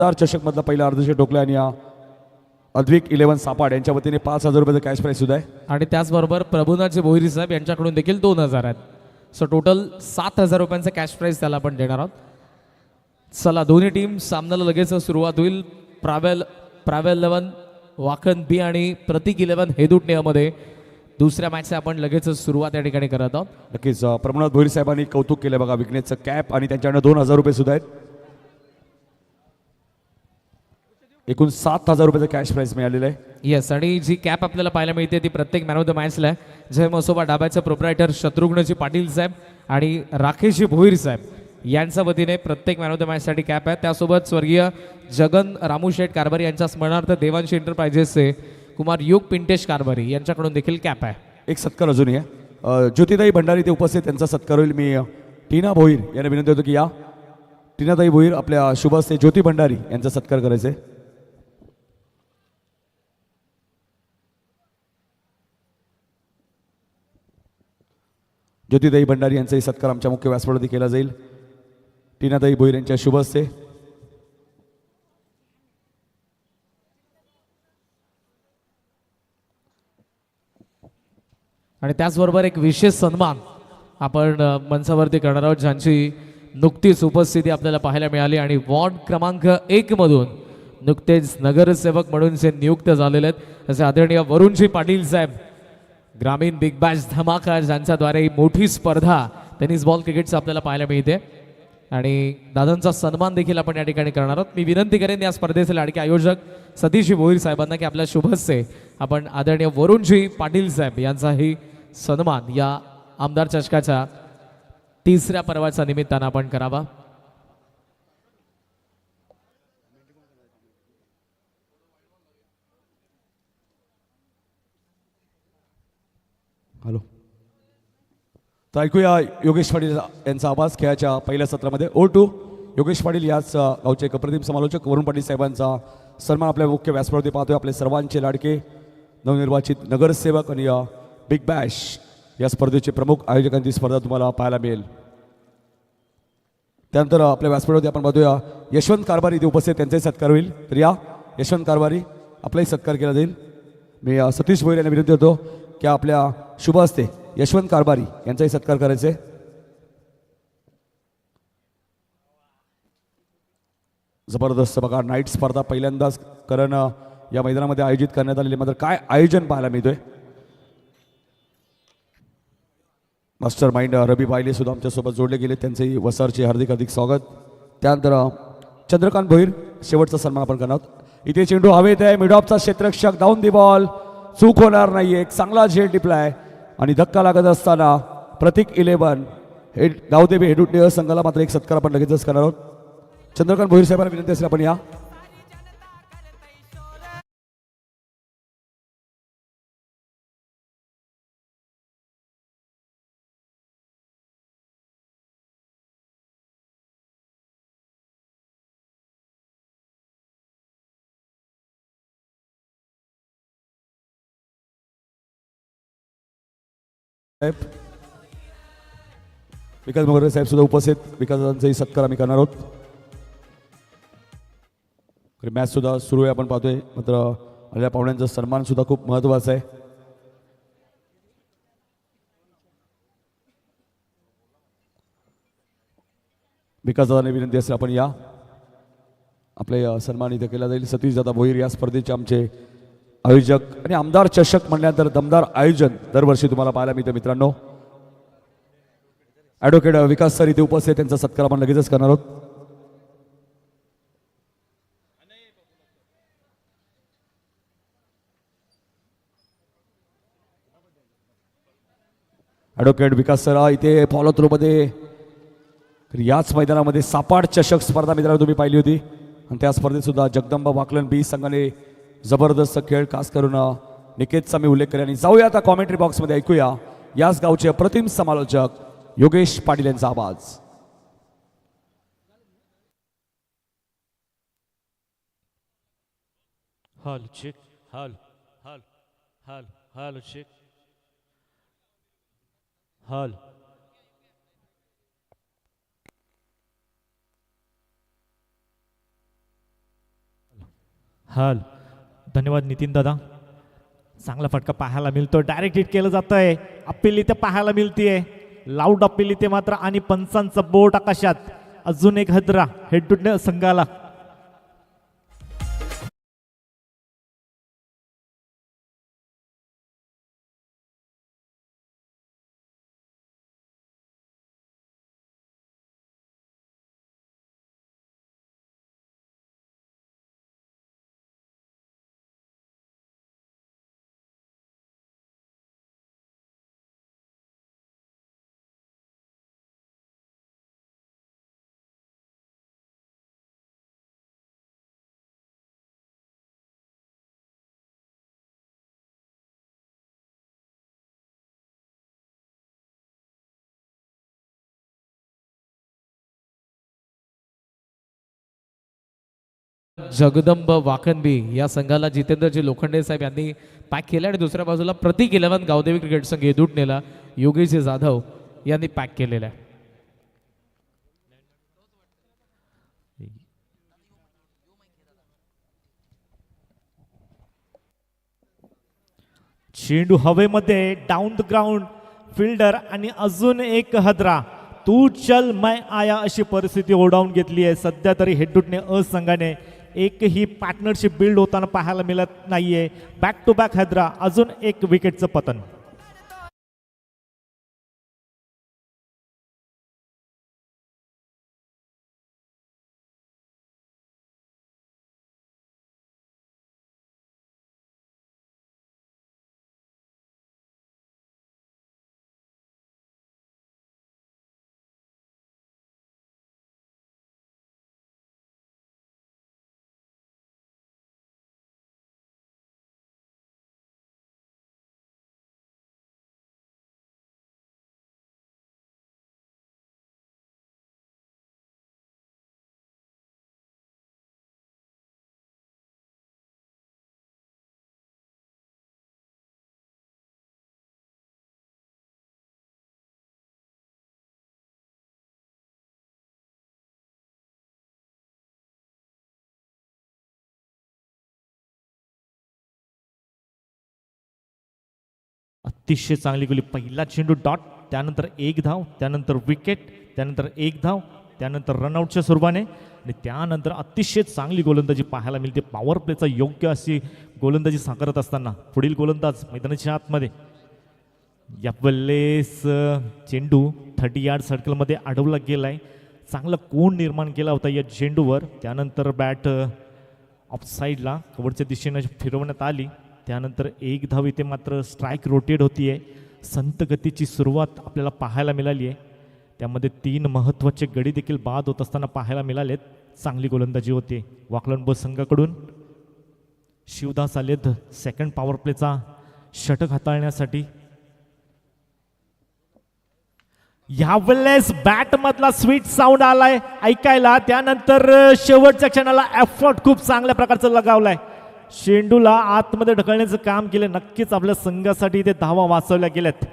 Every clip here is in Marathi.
चषक मधला पहिला अर्धशतक ठोकला आणि अद्विक 11 सापाड यांच्या वतीने 5,000 रुपयाचं कॅश प्राइज सुद्धा आहे. आणि त्याचबरोबर प्रभुनाथजी भोईरी साहेब यांच्याकडून देखील 2,000 आहेत. सो टोटल 7,000 रुपयांचा कॅश प्राइज त्याला आपण देणार आहोत. चला दोन्ही टीम सामन्याला लगेच सुरुवात होईल. प्रावेल 11 वाखन बी आणि प्रतीक 11 हेदूट मध्ये दुसऱ्या मॅचचे आपण लगेच सुरुवात या ठिकाणी करत आहोत. नक्कीच प्रभुनाथ भोईर साहेबांनी कौतुक केलं बघा. विघ्नेशचं कॅप आणि त्यांच्याकडे 2,000 रुपये सुद्धा आहेत. एकूण 7,000 रुपयाचं कॅश प्राइज मिळालेलं आहे. येस, आणि जी कॅप आपल्याला पाहायला मिळते ती प्रत्येक मॅन ऑफ द मॅचला आहे. जय मसोबा डाब्याचे प्रोप्रायटर शत्रुघ्नजी पाटील साहेब आणि राकेशजी भोईर साहेब यांच्या वतीने प्रत्येक मॅन ऑफ द मॅचसाठी कॅप आहे. त्यासोबत स्वर्गीय जगन रामूशेठ कारभारी यांच्या स्मरणार्थ देवांशी एंटरप्राइजेसचे कुमार युग पिंटेश कारभारी यांच्याकडून देखील कॅप आहे. एक सत्कार अजूनही आहे. ज्योतिताई भंडारी ते उपस्थित, त्यांचा सत्कार होईल. मी टीना भोईर यांना विनंती होतो की या टीनाताई भोईर आपल्या शुभ हस्ते ज्योती भंडारी यांचा सत्कार करायचे. ज्योतिताई भंडारी यांचाही सत्कार आमच्या मुख्य व्यासपीठावरती केला जाईल. टीनाताई भोईर यांच्या शुभ हस्ते. आणि त्याचबरोबर एक विशेष सन्मान आपण मंचावरती करणार आहोत, ज्यांची नुकतीच उपस्थिती आपल्याला पाहायला मिळाली आणि वॉर्ड क्रमांक 1 मधून नुकतेच नगरसेवक म्हणून जे नियुक्त झालेले आहेत तसे आदरणीय वरुणजी पाटील साहेब, ग्रामीण बिग बॅश धमाका, ज्यांच्याद्वारे ही मोठी स्पर्धा टेनिस बॉल क्रिकेटचं आपल्याला पाहायला मिळते. आणि दादांचा सन्मान देखील आपण या ठिकाणी करणार आहोत. मी विनंती करेन या स्पर्धेचे लाडके आयोजक सतीशजी भोईर साहेबांना की आपल्या शुभ हस्ते आपण आदरणीय वरुणजी पाटील साहेब यांचाही सन्मान या आमदार चषकाच्या 3ऱ्या पर्वाच्या निमित्तानं आपण करावा. हॅलो, तर ऐकूया योगेश पाटील यांचा आवाज खेळाच्या पहिल्या सत्रामध्ये. O2 योगेश पाटील याच गावचे एक अप्रतिम समालोचक वरुण पाटील साहेबांचा सन्मान आपल्या मुख्य व्यासपीठावरती पाहतोय. आपले सर्वांचे लाडके नवनिर्वाचित नगरसेवक आणि बिग बॅश या स्पर्धेचे प्रमुख आयोजकांची स्पर्धा तुम्हाला पाहायला मिळेल. त्यानंतर आपल्या व्यासपीठावरती आपण पाहतोया यशवंत कारभारी इथे उपस्थित, त्यांचाही सत्कार होईल. तर या यशवंत कारभारी आपलाही सत्कार केला जाईल. मी सतीश भोईर यांना विनंती होतो की आपल्या शुभ हस्ते यशवंत कारभारी यांचाही सत्कार करायचे. जबरदस्त बघा, नाईट स्पर्धा पहिल्यांदाच कारण या मैदानामध्ये आयोजित करण्यात आलेली. मात्र काय आयोजन पाहायला मिळतोय. मास्टर माइंड रवी बायले सुद्धा आमच्यासोबत जोडले गेले, त्यांचेही वसारचे हार्दिक स्वागत. त्यानंतर चंद्रकांत भोईर शेवटचा सन्मान आपण करणार आहोत. इथे चेंडू हवेत आहे, मिडऑफचा क्षेत्ररक्षक डाऊन दी बॉल, चूक होणार नाही. एक चांगला झेल टिपलाय आणि धक्का लागत असताना प्रतीक 11 हे गावदेवी हेडुटे संघाला मात्र एक सत्कार आपण लगेचच करणार आहोत. चंद्रकांत भोईर साहेबांना विनंती असेल आपण या. विकास मोगरे साहेब सुद्धा उपस्थित. विकासांचाही सत्कार आम्ही करणार आहोत. मॅच सुद्धा सुरू आहे आपण पाहतोय. मात्र आलेल्या पाहुण्यांचा सन्मान सुद्धा खूप महत्त्वाचा आहे. विकास दादाने विनंती असेल आपण या. आपले सन्मान इथे केला जाईल. सतीश दादा भोईर या स्पर्धेचे आमचे आयोजक आणि आमदार चषक म्हणल्यानंतर दमदार आयोजन दरवर्षी तुम्हाला पाहायला मिळतं मित्रांनो. ॲडव्होकेट विकास सर इथे उपस्थित, त्यांचा सत्कार आपण लगेचच करणार आहोत. ॲडव्होकेट विकास सर इथे फॉलो थ्रो मध्ये. याच मैदानामध्ये सापाड चषक स्पर्धा मित्रांनो तुम्ही पाहिली होती आणि त्या स्पर्धेत सुद्धा जगदंबा वाकलन बी संघाने जबरदस्त खेळ खास करून निकेतचा मी उल्लेख करेन. आणि जाऊया आता कॉमेंट्री बॉक्समध्ये, ऐकूया याच गावचे अप्रतिम समालोचक योगेश पाटील यांचा आवाज. Hello check, hello hello hello hello check, hello हल. धन्यवाद नितीन दादा. चांगला फटका पाहायला मिळतो. डायरेक्ट हिट केलं जात आहे. अपील इथे पाहायला मिळतीये. लाऊड अपील इथे मात्र आणि पंचांचं बोट आकाशात. अजून एक हदरा हेड टू संघाला. जगदंब वाकणबी या संघाला जितेंद्रजी लोखंडे साहेब यांनी पॅक केलं आणि दुसऱ्या बाजूला प्रतीक 11 गावदेवी क्रिकेट संघ येदुटनेला योगेश जाधव यांनी पॅक केलेला आहे. चेंडू हवेमध्ये डाऊन द ग्राउंड फिल्डर आणि अजून एक हदरा. तू चल मैं आया अशी परिस्थिती ओढावून घेतली आहे. सध्या तरी हेडूटने संघाने एकही पार्टनरशिप बिल्ड होताना पाहायला मिळत नाहीये. बॅक टू बॅक हदरा. अजून एक विकेटचं पतन. अतिशय चांगली गोली. पहिला चेंडू डॉट, त्यानंतर एक धाव, त्यानंतर विकेट, त्यानंतर एक धाव, त्यानंतर रनआउटच्या स्वरूपाने आणि त्यानंतर अतिशय चांगली गोलंदाजी पाहायला मिळते. पॉवर प्लेचा योग्य अशी गोलंदाजी साकारत असताना पुढील गोलंदाज मैदानाच्या आतमध्ये. यावेळेस चेंडू 30 यार्ड सर्कलमध्ये अडवला गेलाय. चांगला कोण निर्माण केला होता या चेंडूवर. त्यानंतर बॅट ऑफ साईडला कव्हरच्या दिशेने फिरवण्यात आली. त्यानंतर एक धाव इथे मात्र स्ट्राईक रोटेट होतीये. संत गतीची सुरुवात आपल्याला पाहायला मिळाली आहे. त्यामध्ये 3 महत्त्वाचे गडी देखील बाद होत असताना पाहायला मिळालेत. चांगली गोलंदाजी होते वाकलन ब संघाकडून. शिवदास आलेत सेकंड पॉवर प्लेचा षटक हाताळण्यासाठी. यावेळेस बॅट मधला स्वीट साऊंड आलाय ऐकायला. त्यानंतर शेवटच्या क्षणाला एफर्ट खूप चांगल्या प्रकारचा लगावलाय. चेंडूला आतमध्ये ढकलण्याचं काम केलं. नक्कीच आपल्या संघासाठी इथे धावा वाचवल्या गेल्यात.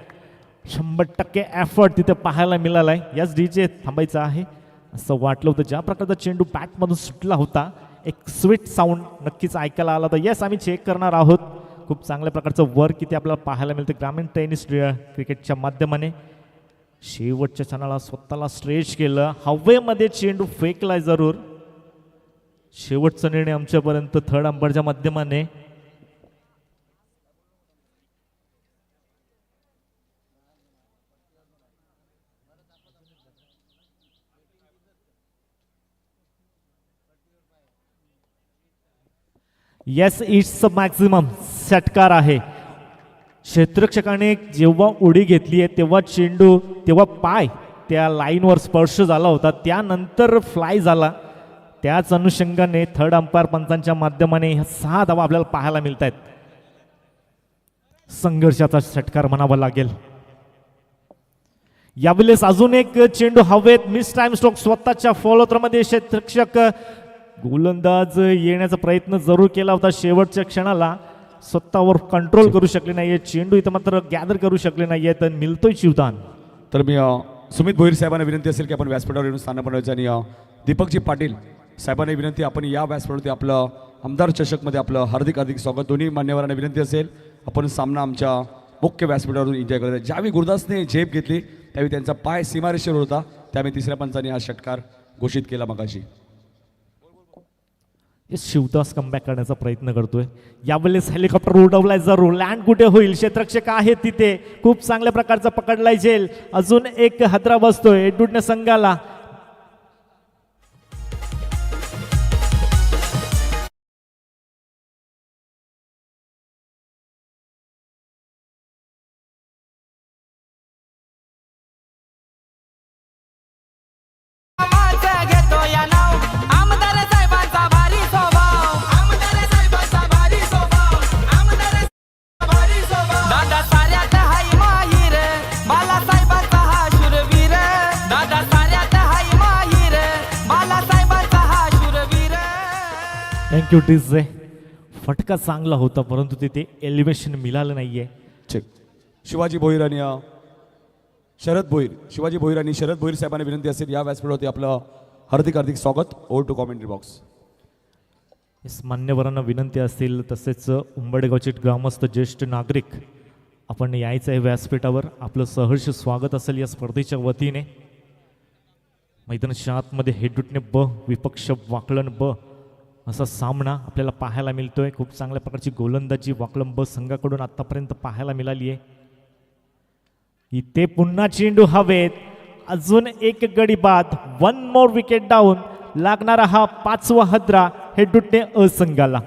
100% एफर्ट तिथे पाहायला मिळालाय. याच डीजे थांबायचं आहे असं वाटलं होतं. ज्या प्रकारचा चेंडू बॅटमधून सुटला होता एक स्वीट साऊंड नक्कीच ऐकायला आला होता. येस, आम्ही चेक करणार आहोत. खूप चांगल्या प्रकारचं वर्क इथे आपल्याला पाहायला मिळतं ग्रामीण टेनिस क्रिकेटच्या माध्यमाने. शेवटच्या क्षणाला स्वतःला स्ट्रेच केलं. हवेमध्ये चेंडू फेकलाय जरूर. शेवटचा निर्णय आमच्यापर्यंत थर्ड अंपायरच्या माध्यमाने. येस, इट्स मॅक्झिमम षटकार आहे. क्षेत्ररक्षकाने जेव्हा उडी घेतली आहे तेव्हा पाय त्या लाईनवर स्पर्श झाला होता. त्यानंतर फ्लाय झाला. त्याच अनुषंगाने थर्ड अंपायर पंचांच्या माध्यमाने 6 धावा आपल्याला पाहायला मिळत आहेत. संघर्षाचा षटकार म्हणावा लागेल. यावेळेस अजून एक चेंडू हवेत. मिस टाइम स्ट्रोक स्वतःच्या फॉलोथ्रोमध्ये क्षेत्ररक्षक गोलंदाज येण्याचा प्रयत्न जरूर केला होता. शेवटच्या क्षणाला स्वतःवर कंट्रोल करू शकले नाहीये. चेंडू इथं मात्र गॅदर करू शकले नाहीये. तर मिळतोय शिवदान. तर मी सुमित भोईर साहेबांना विनंती असेल की आपण व्यासपीठावर येऊन स्थान बनवायचं आणि दीपकजी पाटील साहेबांना विनंती आपण या व्यासपीठावरती आपलं आमदार चषकमध्ये आपलं हार्दिक हार्दिक स्वागत. दोन्ही मान्यवरांना विनंती असेल आपण सामना आमच्या मुख्य व्यासपीठावरून एन्जॉय करत. ज्यावेळी गुरुदासने झेप घेतली त्यावेळी त्यांचा पाय सीमारेषेवर होता, त्यावेळी तिसऱ्या पंचाने हा षटकार घोषित केला मगाशी. शिवदास कमबॅक करण्याचा प्रयत्न करतोय. यावेळेस हेलिकॉप्टर उडवलाय जरूर. लँड कुठे होईल, क्षेत्ररक्षक आहे तिथे, खूप चांगल्या प्रकारचा पकडलाय झेल. अजून एक हादरा बसतोय एडुडने संघाला. Thank you TJ. फटका चांगला होता परंतु तिथे एलिव्हेशन मिळालं नाहीये. ठीक. शिवाजी भोईर आणि शरद भोईर, शिवाजी भोईर आणि शरद भोईर साहेबांना विनंती असेल या व्यासपीठावरती आपलं हार्दिक हार्दिक स्वागत. Over to commentary box. मान्यवरांना विनंती असतील तसेच उंबरडेगावचे ग्रामस्थ ज्येष्ठ नागरिक आपण यायचं आहे व्यासपीठावर. आपलं सहर्ष स्वागत असेल या स्पर्धेच्या वतीने. मैदानाच्या आतमध्ये हेडुटने ब विपक्ष वाकलन ब असा सामना आपल्याला पाहायला मिळतोय. खूप चांगल्या प्रकारची गोलंदाजी वाकलन ब संघाकडून आतापर्यंत पाहायला मिळाली आहे. इथे पुन्हा चेंडू हवेत. अजून एक गडी बाद. 1 मोर विकेट डाऊन. लागणारा हा 5वा हद्रा हेडुटने असंघाला.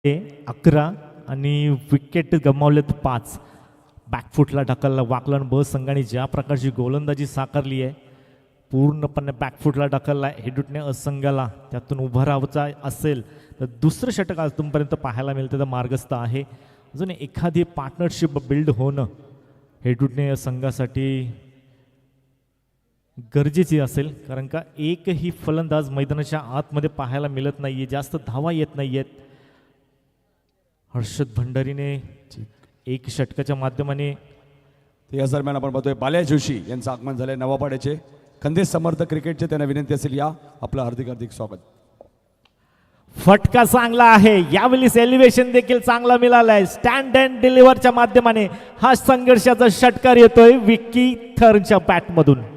ते 11 आणि विकेट गमावलेत 5. बॅकफुटला ढकलला वाकलन ब संघाने. ज्या प्रकारची गोलंदाजी साकारली आहे पूर्णपणे बॅकफुटला ढकलला हेडुटने असंघाला. त्यातून उभं राहायचा असेल तर दुसरं षटक अजूनपर्यंत पाहायला मिळतं तर मार्गस्थ आहे. अजून एखादी पार्टनरशिप बिल्ड होणं हेडुटने संघासाठी गरजेची असेल. कारण का एकही फलंदाज मैदानाच्या आतमध्ये पाहायला मिळत नाहीये, जास्त धावा येत नाही आहेत. हर्षद भंडारीने एक षटकाच्या माध्यमाने या दरम्यान आपण पाहतोय बाल्या जोशी यांचं आगमन झालंय. नवापाड्याचे खंदेश समर्थक क्रिकेटचे त्यांना विनंती असेल या आपलं हार्दिक हार्दिक स्वागत. फटका चांगला आहे. यावेळी एलिव्हेशन देखील चांगला मिळालाय. स्टँड अँड डिलिव्हरच्या माध्यमाने हा संघर्षाचा षटकार येतोय विक्की थर्नच्या बॅटमधून.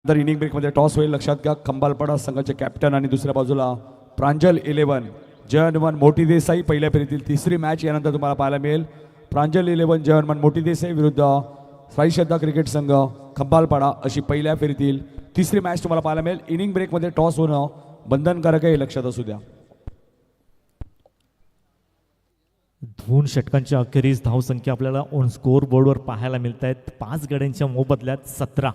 तर इनिंग ब्रेकमध्ये टॉस होईल. लक्षात घ्या खंबालपाडा संघाचे कॅप्टन आणि दुसऱ्या बाजूला प्रांजल 11 जय हनुमान मोठी देसाई. पहिल्या फेरीतील तिसरी मॅच यानंतर तुम्हाला पाहायला मिळेल. प्रांजल 11 जय हनुमान मोठी देसाई विरुद्ध साई श्रद्धा क्रिकेट संघ खंबालपाडा अशी पहिल्या फेरीतील तिसरी मॅच तुम्हाला पाहायला मिळेल. इनिंग ब्रेकमध्ये टॉस होणं बंधनकारक आहे, लक्षात असू द्या. 2 षटकांच्या अखेरीस धावसंख्या आपल्याला ऑन स्कोअर बोर्डवर पाहायला मिळत आहेत. 5 गड्यांच्या मोबदल्यात 17.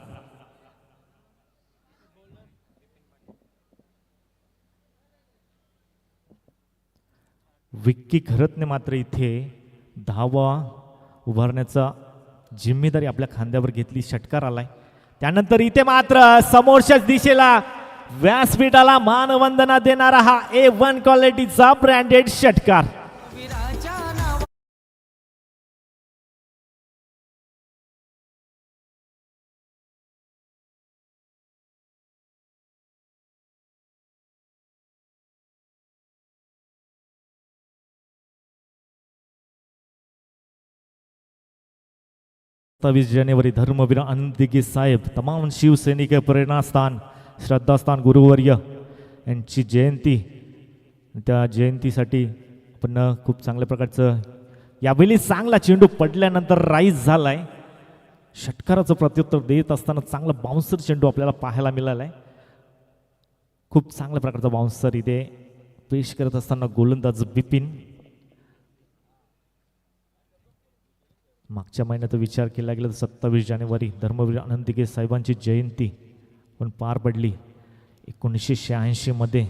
विक्की खरतने मात्र इथे धावा उभारण्याचा जिम्मेदारी आपल्या खांद्यावर घेतली. षटकार आलाय. त्यानंतर इथे मात्र समोरच्याच दिशेला व्यासपीठाला मानवंदना देणारा हा A1 क्वालिटीचा ब्रँडेड षटकार. जानेवारी धर्मवीर आनंद दिघे साहेब, तमाम शिवसैनिक प्रेरणास्थान श्रद्धास्थान गुरुवर्य यांची जयंती. त्या जयंतीसाठी आपण खूप चांगल्या प्रकारचं यावेळी चांगला चेंडू पडल्यानंतर राईज झालाय. षटकाराचं प्रत्युत्तर देत असताना चांगला बाउन्सर चेंडू आपल्याला पाहायला मिळालाय. खूप चांगल्या प्रकारचा बाउन्सर इथे पेश करत असताना गोलंदाज बिपिन. मागच्या महिन्यात विचार केला गेला तर 27 जानेवारी धर्मवीर अनंतिके साहेबांची जयंती पण पार पडली. 1986 मध्ये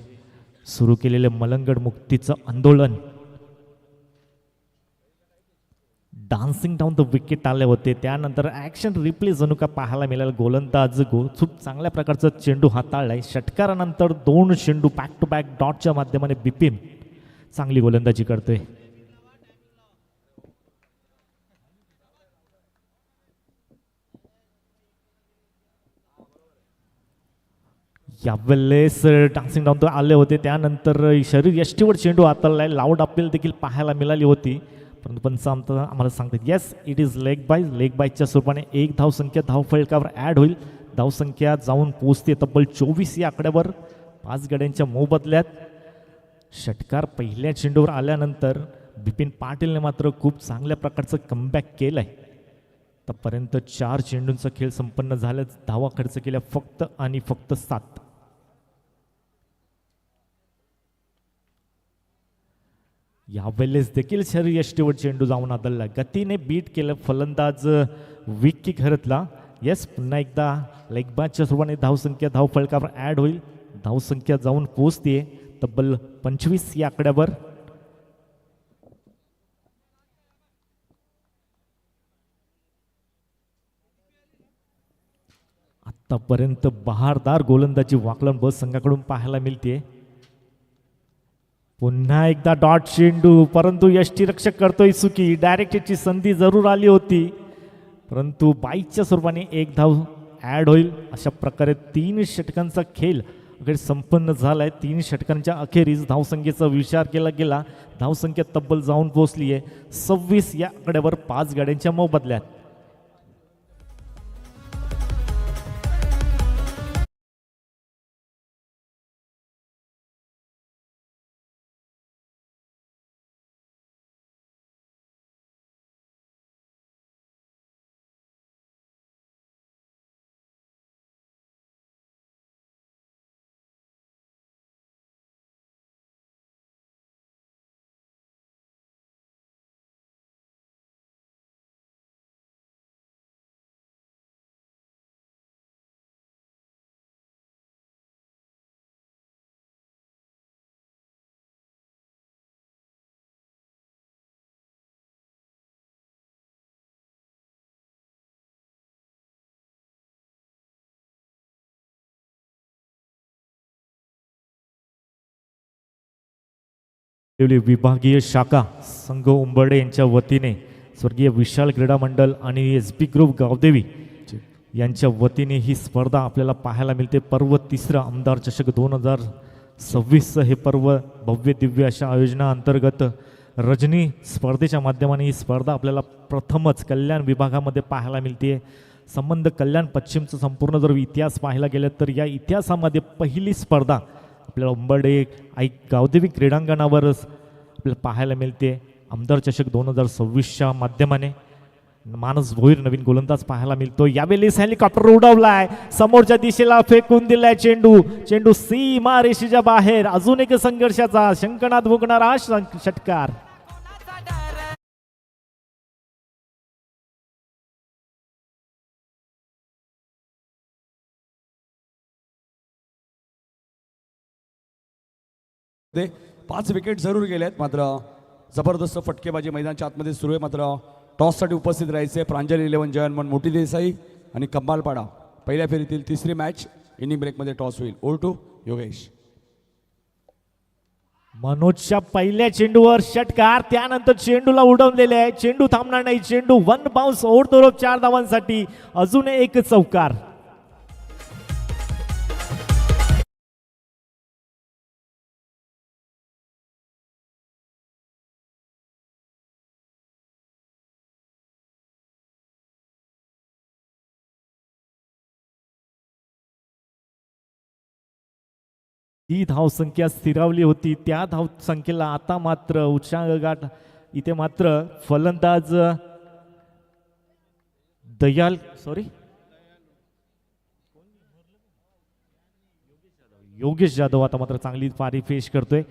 सुरू केलेले मलंगड मुक्तीचं आंदोलन, डान्सिंग डाऊन द विकेट आले होते. त्यानंतर ॲक्शन रिप्ले जणू का पाहायला मिळाला. गोलंदाज खूप चांगल्या प्रकारचा चेंडू हाताळलाय. षटकारानंतर 2 चेंडू बॅक टू बॅक डॉटच्या माध्यमाने बिपिन चांगली गोलंदाजी करतोय. यावेळेस डान्सिंग डाऊन तो आले होते. त्यानंतर शरीर यष्टीवर चेंडू हाताळलाय. लाऊड अपील देखील पाहायला मिळाली होती. परंतु पंच आम्हाला सांगतात येस इट इज लेग बायच्या स्वरूपाने 1 धावसंख्या धावफलकावर ॲड होईल. धावसंख्या जाऊन पोहोचते तब्बल 24 या आकड्यावर 5 गड्यांच्या मोबदल्यात. षटकार पहिल्या चेंडूवर आल्यानंतर बिपिन पाटीलने मात्र खूप चांगल्या प्रकारचं कमबॅक केलंय. आतापर्यंत 4 चेंडूंचा खेळ संपन्न झाला. धावा खर्च केल्या फक्त आणि फक्त 7. यावेळेस देखील शरीर यष्टीवर चेंडू जाऊन आदळला. गतीने बीट केलं फलंदाज विकी खरतला. येस पुन्हा एकदा लेग बॅकच्या स्वरूपाने धावसंख्या धावफलकावर ॲड होईल. धावसंख्या जाऊन पोहोचते तब्बल 25 या आकड्यावर. आतापर्यंत बहारदार गोलंदाजी वाकलन बस संघाकडून पाहायला मिळते. पुन्हा एकदा डॉट चेंडू, परंतु यष्टीरक्षक करतोय चुकी. डायरेक्ट याची संधी जरूर आली होती परंतु बाईकच्या स्वरूपाने 1 धाव ॲड होईल. अशा प्रकारे 3 षटकांचा खेळ अखेर संपन्न झालाय. 3 षटकांच्या अखेरीस धावसंख्येचा विचार केला गेला. धावसंख्या तब्बल जाऊन पोहोचली आहे 26 या आकड्यावर 5 गाड्यांच्या मोबदल्यात. विभागीय शाखा संघ उंबर्डे यांच्या वतीने स्वर्गीय विशाल क्रीडा मंडळ आणि SB ग्रुप गावदेवी यांच्या वतीने ही स्पर्धा आपल्याला पाहायला मिळते. पर्व 3 आमदार चषक 2026 हे पर्व भव्य दिव्य अशा आयोजनाअंतर्गत रजनी स्पर्धेच्या माध्यमाने ही स्पर्धा आपल्याला प्रथमच कल्याण विभागामध्ये पाहायला मिळते. संबंध कल्याण पश्चिमचा संपूर्ण जर इतिहास पाहायला गेलं तर या इतिहासामध्ये पहिली स्पर्धा आपल्याला उंबर्डे गावदेवी क्रीडांगणावर आपल्याला पाहायला मिळते. आमदार चषक 2026च्या माध्यमाने मानस भोईर नवीन गोलंदाज पाहायला मिळतो. यावेळी हेलिकॉप्टर उडवलाय, समोरच्या दिशेला फेकून दिलाय चेंडू सीमा रेषेच्या बाहेर. अजून एक संघर्षाचा शंकनाथ भुकणारा षटकार. ते 5 विकेट जरूर गेलेत. मात्र जबरदस्त फटकेबाजी मैदानाच्या आतमध्ये सुरू आहे. मात्र टॉससाठी उपस्थित राहायचे प्रांजल 11 जयनमन मोठी देसाई आणि कम्बालपाडा. पहिल्या फेरीतील 3री मॅच इनिंग ब्रेकमध्ये टॉस होईल. Over to Yogesh. मनोजच्या पहिल्या चेंडूवर षटकार, त्यानंतर चेंडूला उडवलेले आहे. चेंडू थांबणार नाही. चेंडू 1 बाउन्स ओव्हर द रोप 4 धावांसाठी. अजून एक चौकार. ही धावसंख्या स्थिरावली होती. त्या धावसंख्येला आता मात्र उच्चांक गाठ इथे मात्र फलंदाज दयाल सॉरी योगेश जाधव आता मात्र चांगली पारी फेस करतोय.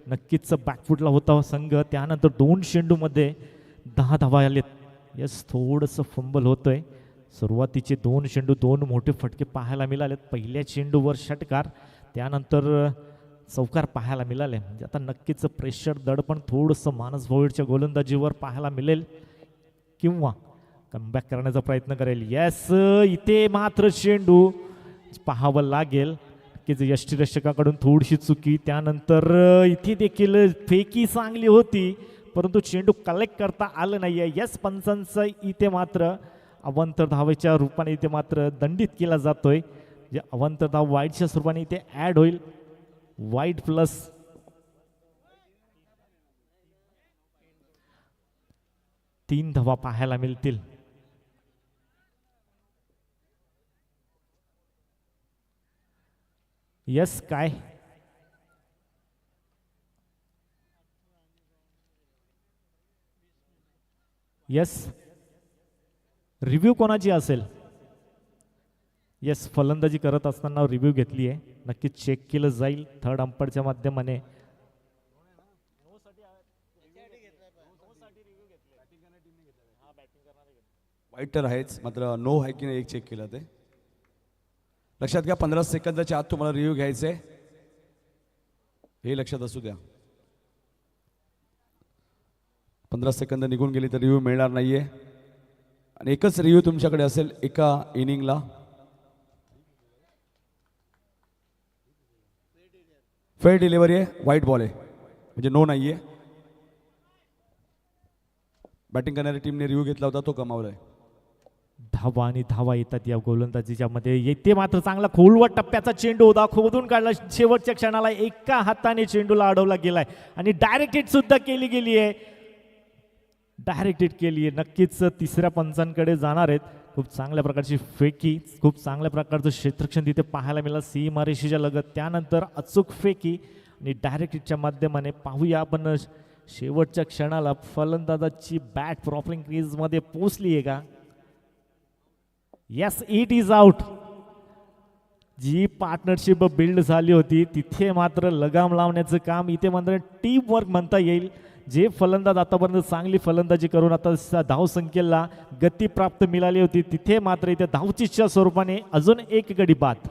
नक्कीच बॅकफुटला होता संघ. त्यानंतर 2 चेंडूमध्ये 10 धावा आलेत. यस थोडंसं फंबल होतोय. सुरुवातीचे 2 चेंडू 2 मोठे फटके पाहायला मिळालेत. पहिल्या चेंडूवर षटकार, त्यानंतर चौकार पाहायला मिळाले. म्हणजे आता नक्कीच प्रेशर दडपण थोडंसं मानस भोईरच्या गोलंदाजीवर पाहायला मिळेल किंवा कमबॅक करण्याचा प्रयत्न करेल. यस इथे मात्र चेंडू पाहावं लागेल की यष्टीरक्षकाकडून थोडीशी चुकी. त्यानंतर इथे देखील फेकी चांगली होती परंतु चेंडू कलेक्ट करता आलं नाहीये. यस पंचांचं इथे मात्र अवांतर धावेच्या रूपाने इथे मात्र दंडित केला जातोय. जे अवांतर धाव वाईटच्या स्वरूपाने इथे ऍड होईल. वाईट प्लस तीन धावा पाहायला मिळतील. यस काय यस रिव्ह्यू कोणाची असेल. यस फलंदाजी करत असताना रिव्ह्यू घेतली आहे. नक्कीच चेक केलं जाईल थर्ड अंपायरच्या माध्यमाने. वाईट तर आहेच, मात्र नो आहे की नाही एक चेक केलं ते लक्षात घ्या. 15 सेकंदाच्या आत तुम्हाला रिव्ह्यू घ्यायचे हे लक्षात असू द्या. 15 सेकंद निघून गेली तर रिव्ह्यू मिळणार नाहीये आणि एकच रिव्ह्यू तुमच्याकडे असेल एका इनिंगला. फेअर डिलिव्हरी आहे, व्हाईट बॉल आहे म्हणजे नो नाहीये. बॅटिंग करणाऱ्या टीमने रिव्ह्यू घेतला होता तो कमावलाय. धावा आणि धावा येतात या गोलंदाजीच्या मध्ये. येते मात्र चांगला खोलवर टप्प्याचा चेंडू होता, खोदून काढला. शेवटच्या क्षणाला एका हाताने चेंडूला अडवला गेलाय आणि डायरेक्ट हिट सुद्धा केली गेली आहे. डायरेक्ट हिट केली आहे. नक्कीच तिसऱ्या पंचांकडे जाणार आहेत. खूप चांगल्या प्रकारची फेकी, खूप चांगल्या प्रकारचं क्षेत्ररक्षण तिथे पाहायला मिळालं सीमारेषेच्या लगत. त्यानंतर अचूक फेकी आणि डायरेक्ट हिटच्या माध्यमाने पाहूया आपण शेवटच्या क्षणाला फलंदाजाची बॅट प्रॉपरिंग क्रीज मध्ये पोहोचली आहे का. Yes it is out. जी पार्टनरशिप बिल्ड झाली होती तिथे मात्र लगाम लावण्याचं काम इथे मात्र टीम वर्क म्हणता येईल. जे फलंदाज आतापर्यंत चांगली फलंदाजी करून आता धावसंख्येला गती प्राप्त मिळाली होती तिथे मात्र इथे धावचीच्या स्वरूपाने अजून एक गडी बाद.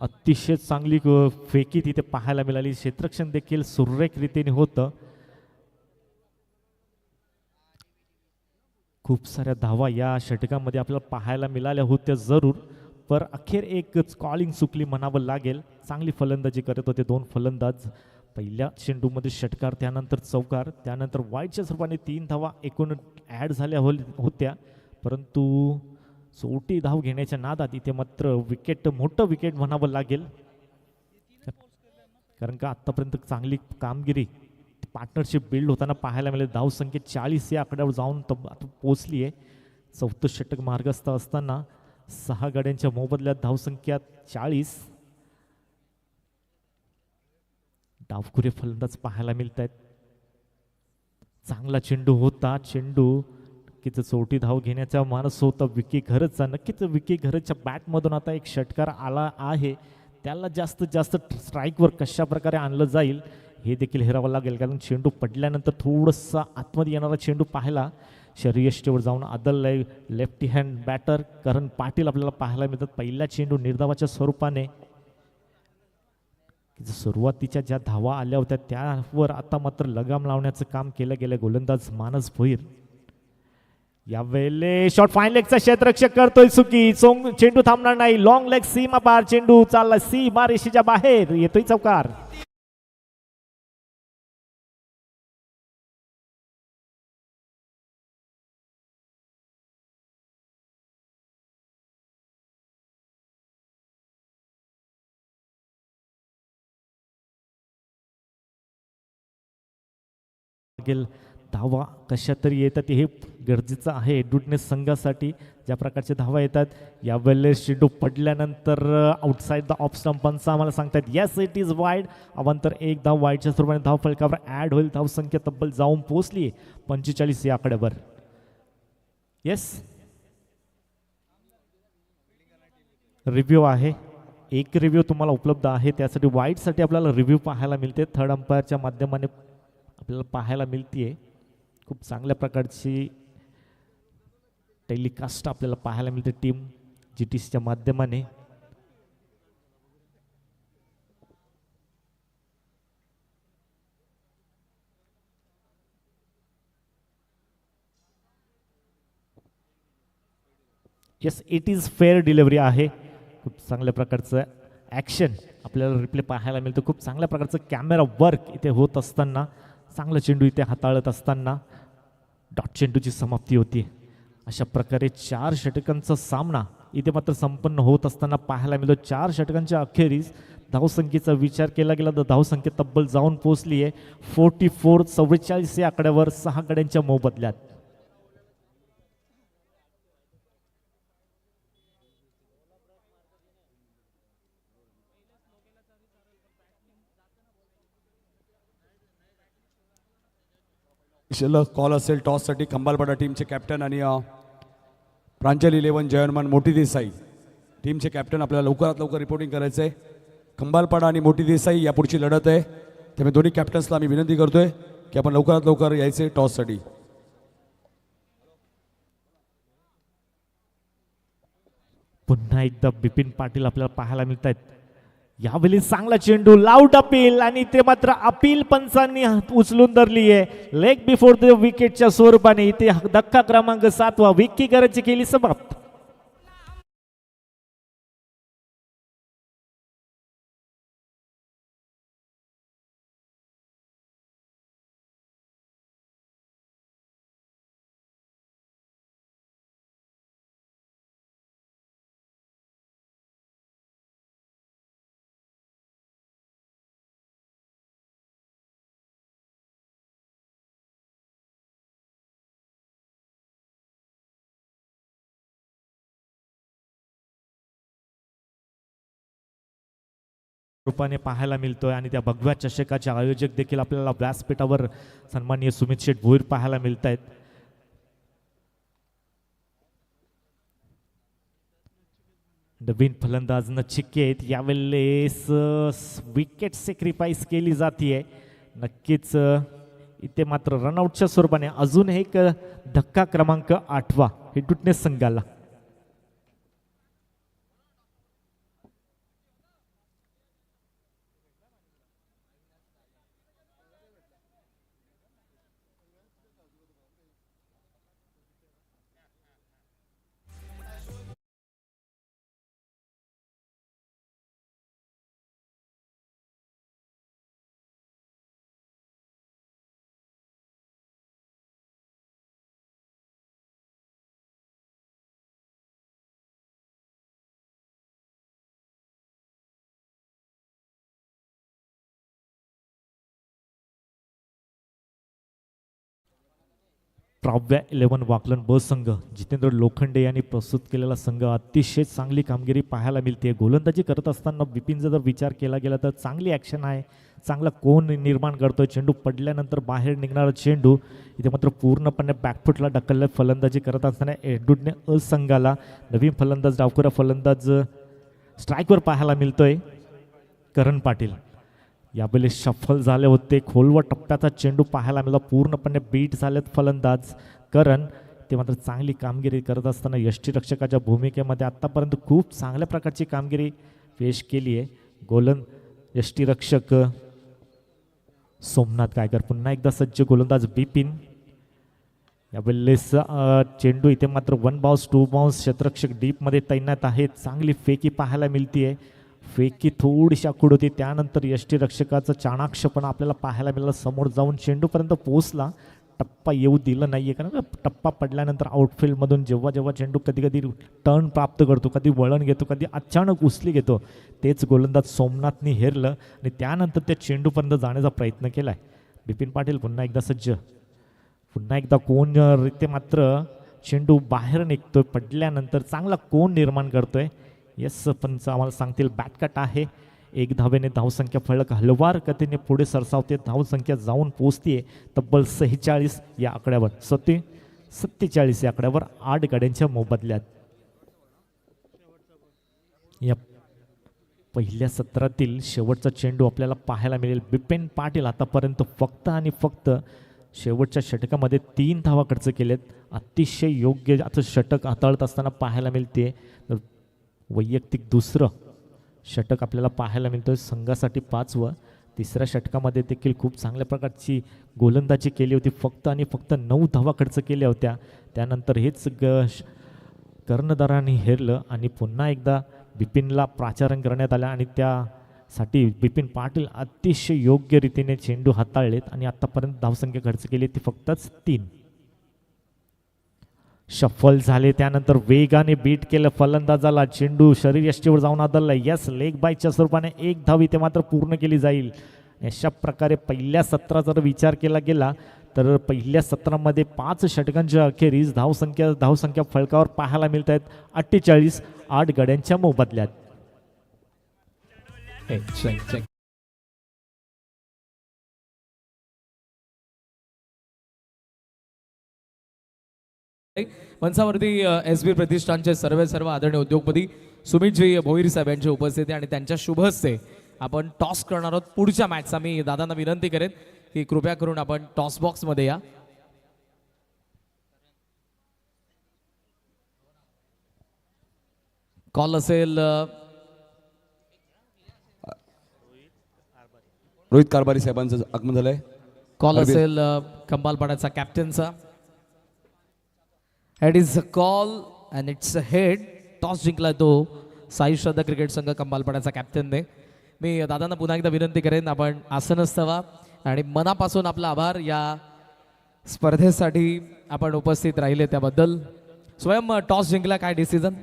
अतिशय चांगली फेकी तिथे पाहायला मिळाली. क्षेत्ररक्षण देखील सुरेख रीतीने होतं. खूप साऱ्या धावा या षटकामध्ये आपल्याला पाहायला मिळाल्या होत्या जरूर, पर अखेर एक कॉलिंग चुकली म्हणावं लागेल. चांगली फलंदाजी करत होते दोन फलंदाज. पहिल्या चेंडूमध्ये षटकार, त्यानंतर चौकार, त्यानंतर वाईटच्या स्वरूपाने 3 धावा एकूण ॲड झाल्या होत्या. परंतु चौथी धाव घेण्याच्या नादात इथे मात्र विकेट, मोठं विकेट म्हणावं लागेल. कारण का आतापर्यंत चांगली कामगिरी पार्टनरशिप बिल्ड होताना पाहायला मिळेल. धावसंख्या 40 या आकड्यावर जाऊन आता पोहोचली आहे. चौथं षटक मार्गस्थ असताना 6 गाड्यांच्या मोबदल्यात धावसंख्या 40. डावखुरे फलंदाज पाहायला मिळत आहेत. चांगला चेंडू होता. चेंडू नक्कीच चौथी धाव घेण्याचा मानस होता विकी घरचा. नक्कीच विकी घरच्या बॅटमधून आता एक षटकार आला आहे. त्याला जास्तीत जास्त स्ट्राईकवर कशा प्रकारे आणलं जाईल हे देखील हेरावं लागेल. कारण चेंडू पडल्यानंतर थोडंसं आतमध्ये येणारा चेंडू पाहायला शर्यष्टीवर जाऊन आदललाय लेफ्टी हँड बॅटर करण पाटील आपल्याला पाहायला मिळतात. पहिला चेंडू निर्धावाच्या स्वरूपाने. सुरुवातीच्या ज्या धावा आल्या होत्या त्यावर आता मात्र लगाम लावण्याचं काम केलं गेलं गोलंदाज मानस भोईर. यावेळेला शॉट फाईन लेगचा क्षेत्ररक्षक करतोय चुकी. चेंडू थांबणार नाही. लॉंग लेग सीमा पार चेंडू चालला सीमा रेषेच्या बाहेर. येतोय चौकार. लागेल. धावा कशा तरी येतात हे गरजेचं आहे एडवुडनेस संघासाठी. ज्या प्रकारचे धावा येतात यावेळेस चेंडू पडल्यानंतर आउटसाईड द ऑफ स्टंपांचा आम्हाला सांगतात येस इट इज वाईड. अवांतर एक धाव वाईडच्या स्वरूपाने धाव फलकावर ॲड होईल. धावसंख्या तब्बल जाऊन पोहोचली 45 या आकड्यावर. येस रिव्ह्यू आहे, एक रिव्ह्यू तुम्हाला उपलब्ध आहे. त्यासाठी वाईडसाठी आपल्याला रिव्ह्यू पाहायला मिळते. थर्ड अंपायरच्या माध्यमाने आपल्याला पाहायला मिळते. खूप चांगल्या प्रकारची टेलिकास्ट आपल्याला पाहायला मिळते टीम GTCच्या माध्यमाने. Yes it is fair delivery आहे. खूप चांगल्या प्रकारचं ॲक्शन आपल्याला रिप्ले पाहायला मिळतं. खूप चांगल्या प्रकारचं कॅमेरा वर्क इथे होत असताना, चांगला चेंडू इथे हाताळत असताना डॉट चेंडूची समाप्ती होती. अशा प्रकारे 4 षटकांचा सामना इथे मात्र संपन्न होत असताना पाहायला मिळतो. 4 षटकांच्या अखेरीस धावसंख्येचा विचार केला गेला तर धावसंख्या तब्बल जाऊन पोहोचली आहे 44 या आकड्यावर 6 गड्यांच्या मोबदल्यात. शिल्लक कॉल असेल टॉससाठी खंबालपाडा टीमचे कॅप्टन आणि प्रांजल 11 जयनमान मोठी देसाई टीमचे कॅप्टन आपल्याला लवकरात लवकर रिपोर्टिंग करायचं आहे. खंबालपाडा आणि मोठी देसाई या पुढची लढत आहे. त्यामुळे दोन्ही कॅप्टन्सला आम्ही विनंती करतोय की आपण लवकरात लवकर यायचे टॉससाठी. पुन्हा एकदा बिपिन पाटील आपल्याला पाहायला मिळत आहेत. यावेळी चांगला चेंडू लाऊड अपील आणि ते मात्र अपील पंचांनी उचलून धरली आहे. लेग बिफोर द विकेटच्या स्वरूपाने इथे धक्का क्रमांक 7 विक्की करायची केली समाप्त. रूपाने पाहायला मिळतोय आणि त्या भगव्या चषकाचे आयोजक देखील आपल्याला व्यासपीठावर सन्माननीय सुमित शेठ भोईर पाहायला मिळत आहेत. नवीन फलंदाज नचिकेत यावेळेस विकेट सॅक्रिफाईस केली जाते. नक्कीच इथे मात्र रनआउटच्या स्वरूपाने अजून एक धक्का क्रमांक 8 एडवुडनेस संघाला. प्राव्या 11 वाकलन ब संघ जितेंद्र लोखंडे यांनी प्रस्तुत केलेला संघ अतिशय चांगली कामगिरी पाहायला मिळते. गोलंदाजी करत असताना बिपिनचा जर विचार केला गेला तर चांगली ॲक्शन आहे, चांगला कोण निर्माण करतोय. चेंडू पडल्यानंतर बाहेर निघणारा चेंडू इथे मात्र पूर्णपणे बॅकफुटला ढकलला. फलंदाजी करत असताना एडवुडने संघाला नवीन फलंदाज डावखुरा फलंदाज स्ट्राईकवर पाहायला मिळतोय करण पाटील. यावेळी शफल झाले होते. खोलवर टप्प्याचा चेंडू पाहायला मिळाला. पूर्णपणे बीट झालेत फलंदाज करण. ते मात्र चांगली कामगिरी करत असताना यष्टीरक्षकाच्या भूमिकेमध्ये आत्तापर्यंत खूप चांगल्या प्रकारची कामगिरी पेश केली आहे. यष्टीरक्षक सोमनाथ गायकर. पुन्हा एकदा सज्ज गोलंदाज बिपिन. यावेळेस चेंडू इथे मात्र 1 बाउन्स 2 बाउन्स क्षेत्ररक्षक डीपमध्ये तैनात आहेत. चांगली फेकी पाहायला मिळते. फेकी थोडीशी आखूड होती. त्यानंतर यष्टीरक्षकाचं चाणाक्षपणा आपल्याला पाहायला मिळाला. समोर जाऊन चेंडूपर्यंत पोहोचला. टप्पा येऊ दिलं नाही आहे, कारण टप्पा पडल्यानंतर आउटफील्डमधून जेव्हा जेव्हा चेंडू कधी कधी टर्न प्राप्त करतो, कधी वळण घेतो, कधी अचानक उचली घेतो, तेच गोलंदाज सोमनाथनी हेरलं आणि त्यानंतर त्या चेंडूपर्यंत जाण्याचा प्रयत्न केला आहे. बिपिन पाटील पुन्हा एकदा सज्ज, पुन्हा एकदा कोण रित्या मात्र चेंडू बाहेर निघतोय, पडल्यानंतर चांगला कोण निर्माण करतोय. यस पंच आम्हाला सांगतील बॅटकट आहे. 1 धावेने धावसंख्या फलक हलवार गतीने पुढे सरसावते. धावसंख्या जाऊन पोहोचते तब्बल 46 या आकड्यावर, 47 या आकड्यावर 8 गाड्यांच्या मोबदल्यात. या पहिल्या सत्रातील शेवटचा चेंडू आपल्याला पाहायला मिळेल. बिपिन पाटील आतापर्यंत फक्त आणि फक्त शेवटच्या षटकामध्ये 3 धावा खर्च केलेत. अतिशय योग्य आता षटक हाताळत असताना पाहायला मिळते. वैयक्तिक दुसरं षटक आपल्याला पाहायला मिळतोय. संघासाठी 5वं. तिसऱ्या षटकामध्ये देखील खूप चांगल्या प्रकारची गोलंदाजी केली होती. फक्त आणि फक्त 9 धावा खर्च केल्या होत्या. त्यानंतर हेच कर्णधारांनी हेरलं आणि पुन्हा एकदा बिपिनला प्राचारण करण्यात आलं आणि त्यासाठी बिपिन पाटील अतिशय योग्य रीतीने चेंडू हाताळलेत आणि आतापर्यंत धावसंख्या खर्च केली ती फक्तच 3. शफल झाले, त्यानंतर वेगाने बीट केलं फलंदाजाला. चेंडू शरीरयष्टीवर जाऊन आदळला. यस, लेग बायच्या स्वरूपाने 1 धाव इथे मात्र पूर्ण केली जाईल. अशा प्रकारे पहिल्या सत्राचा जर विचार केला गेला तर पहिल्या सत्रामध्ये 5 षटकांच्या अखेरीस धावसंख्या फलकावर पाहायला मिळत आहेत 48, 8 गड्यांच्या मोबदल्यात. मंचावरती एस बी प्रतिष्ठानचे सर्व आदरणीय उद्योगपती सुमितजी भोईर साहेब यांची उपस्थिती आणि त्यांच्या शुभ हस्ते आपण टॉस करणार आहोत पुढच्या मॅचचा. मी दादांना विनंती करेन की कृपया करून आपण टॉस बॉक्स मध्ये या. कॉल असेल रोहित कारभारी साहेबांचं आगमन झालंय. कॉल असेल कंबालपाड्याचा कॅप्टनचा. Head is a call and it's a head. Toss जिंकलाय तो साई श्रद्धा क्रिकेट संघ कंबालपाड्याचा कॅप्टनने. मी दादांना पुन्हा एकदा विनंती करेन आपण आसनस्थ व्हा आणि मनापासून आपला आभार या स्पर्धेसाठी आपण उपस्थित राहिले त्याबद्दल. स्वयं टॉस जिंकला, काय डिसिजन?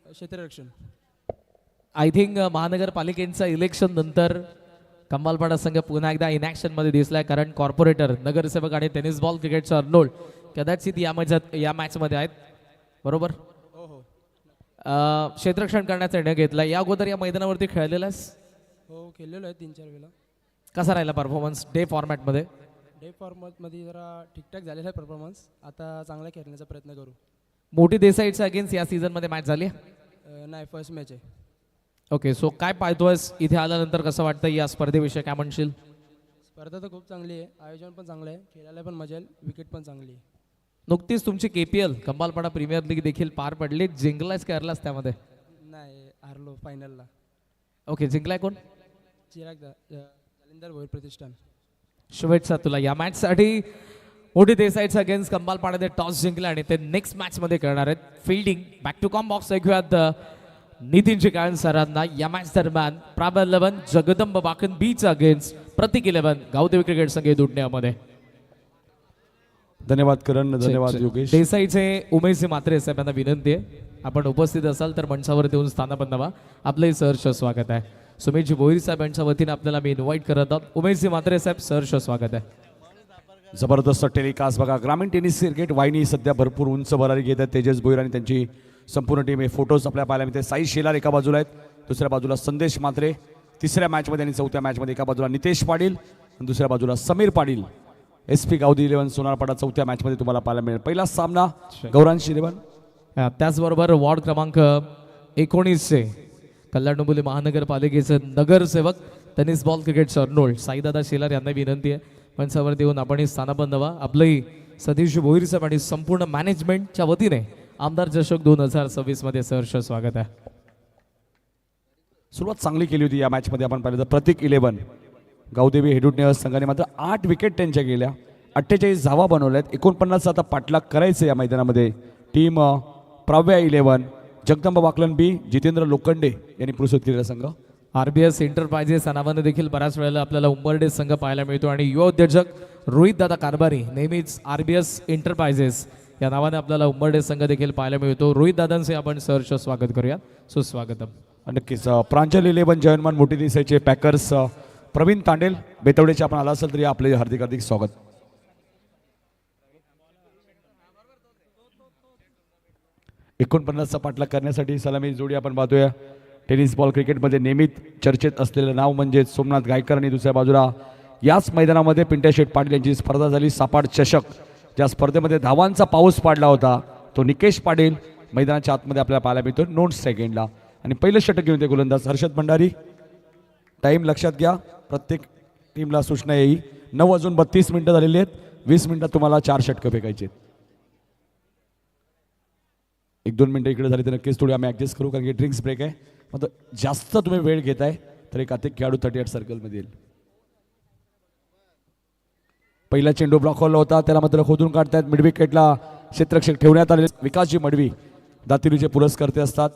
क्षेत्ररक्षण. आय थिंक महानगरपालिकेच्या इलेक्शन नंतर कंबालपाडा संघ पुन्हा एकदा इनॅक्शन मध्ये दिसलाय, कारण कॉर्पोरेटर नगरसेवक आणि टेनिस बॉल क्रिकेटचा अर्नोल्ड कदाचित या मॅच मध्ये आहेत, बरोबर? हो हो क्षेत्ररक्षण करण्याचा निर्णय घेतला. या अगोदर या मैदानावरती खेळलेलास? हो, खेळलेलो आहे 3-4 वेळा. कसा राहिला परफॉर्मन्स डे फॉर्मॅटमध्ये? डे फॉर्मॅटमध्ये जरा ठीकठाक झालेला आहे परफॉर्मन्स. आता चांगला खेळण्याचा प्रयत्न करू. मोठी देसाईच्या अगेन्स्ट या सीझनमध्ये मॅच झाली? नाही, फर्स्ट मॅच आहे. ओके, सो काय पाहतोयस इथे आल्यानंतर, कसं वाटतं या स्पर्धेविषयी काय म्हणशील? स्पर्धा तर खूप चांगली आहे, आयोजन पण चांगलं आहे, खेळायला पण मजा येईल, विकेट पण चांगली आहे. नुकतीच तुमची KPL कंबालपाडा प्रीमियर लीग देखील पार पडली. जिंकलाच की हरलास त्यामध्ये? नाही, हारलो फायनलला. ओके, जिंकलाय कोण? चिराग जालिंदर भोईर प्रतिष्ठान. शुभेच्छा तुला या मॅचसाठी. मोठी देसाईच्या अगेन्स्ट कंबालपाड्याने टॉस जिंकला आणि ते नेक्स्ट मॅच मध्ये करणार आहेत fielding. Back to com box ऐकूयात नितीन चिकाळ सरांना. या मॅच दरम्यान प्राब 11 जगदंब बाकन बीचा अगेन्स्ट प्रतीक 11 गावदेवी क्रिकेट संघ दुडण्यामध्ये. धन्यवाद करण, धन्यवाद योगेश. देसाईचे उमेशजी म्हात्रे साहेब यांना विनंती आहे, आपण उपस्थित असाल तर मंचावर येऊन स्थानापन्न व्हा. आपलंही सहर्ष स्वागत आहे. सुमितजी भोईर साहेब यांच्या वतीने आपल्याला मी इन्व्हाइट करत आहोत. उमेशजी म्हात्रे साहेब, सहर्ष स्वागत आहे. जबरदस्त टेलिकास्ट बघा. ग्रामीण टेनिस क्रिकेट वाहिनी सध्या भरपूर उंच भरारी घेत आहेत. तेजस भोईर आणि त्यांची संपूर्ण टीम. हे फोटोज आपल्याला पाहायला मिळते. साई शेलार एका बाजूला आहेत, दुसऱ्या बाजूला संदेश म्हात्रे तिसऱ्या मॅचमध्ये आणि चौथ्या मॅचमध्ये. एका बाजूला नितेश पाटील आणि दुसऱ्या बाजूला समीर पाटील. SP गावदी 11 सोनारपाडा चौथ्या मॅचमध्ये तुम्हाला पाहायला मिळेल. पहिला सामना गौरांश 11. त्याचबरोबर वॉर्ड क्रमांक 19चे कल्याण डोंबिवली महानगरपालिकेचे नगरसेवक टेनिस बॉल क्रिकेटचे अर्नोल्ड साईदादा शेलार यांना विनंती आहे, मंचावरती येऊन आपणही स्थानबंध व्हा. आपलंही सतीश भोईर साहेब आणि संपूर्ण मॅनेजमेंटच्या वतीने आमदार चषक 2026 मध्ये सहर्ष स्वागत आहे. सुरुवात चांगली केली होती या मॅचमध्ये. आपण पाहिलं तर प्रतीक 11 गावदेवी हेडुटणे संघाने मात्र 8 विकेट त्यांच्या गेल्या. 48 धावा बनवल्यात. 49 आता पाठलाग करायचं या मैदानामध्ये. टीम प्राव्या 11 जगदंब बाकलन बी जितेंद्र लोखंडे यांनी पुरस्कृत केलेला संघ. RBS एंटरप्राइजेस या नावाने देखील बऱ्याच वेळेला आपल्याला उंबरडे संघ पाहायला मिळतो आणि युवा उद्योजक रोहित दादा कारभारी नेहमीच RBS एंटरप्राइजेस या नावाने आपल्याला उंबरडे संघ देखील पाहायला मिळतो. रोहित दादांचे आपण सहर्ष स्वागत करूया. सुस्वागतम. नक्कीच प्रांजल 11 जयनमान मोठी दिसायचे पॅकर्स प्रवीण तांडेल बेतवडेचे आपण आला असेल तरी आपले हार्दिक हार्दिक स्वागत. एकोणपन्नासचा पाठलाग करण्यासाठी सलामी जोडी आपण पाहतोय. टेनिस बॉल क्रिकेटमध्ये नेहमीच चर्चेत असलेलं नाव म्हणजे सोमनाथ गायकर आणि दुसऱ्या बाजूला याच मैदानामध्ये पिंट्या शेठ पाटील यांची स्पर्धा झाली सापाड चषक. ज्या स्पर्धेमध्ये धावांचा पाऊस पाडला होता तो निकेश पाटील मैदानाच्या आतमध्ये आपल्याला पाहायला मिळतो नोट सेकंडला. आणि पहिलं षटक घेऊन ते गोलंदाज हर्षद भंडारी. टाईम लक्षात घ्या, प्रत्येक टीमला सूचना येईल. 9:32 झालेली आहेत. 20 मिनिटात तुम्हाला 4 षटकं फेकायची आहेत. 1-2 मिनिटं इकडे झाली तर नक्कीच थोडी आम्ही ॲडजस्ट करू कारण की ड्रिंक्स ब्रेक आहे. मात्र जास्त तुम्ही वेळ घेताय तर एक अतिक खेळाडू 38 सर्कलमध्ये येईल. पहिला चेंडू ब्लॉक हॉल होता त्याला मात्र खोदून काढतायत. मिड विकेटला क्षेत्ररक्षक ठेवण्यात आले. विकासजी मडवी दातिरीचे पुरस्कर्ते असतात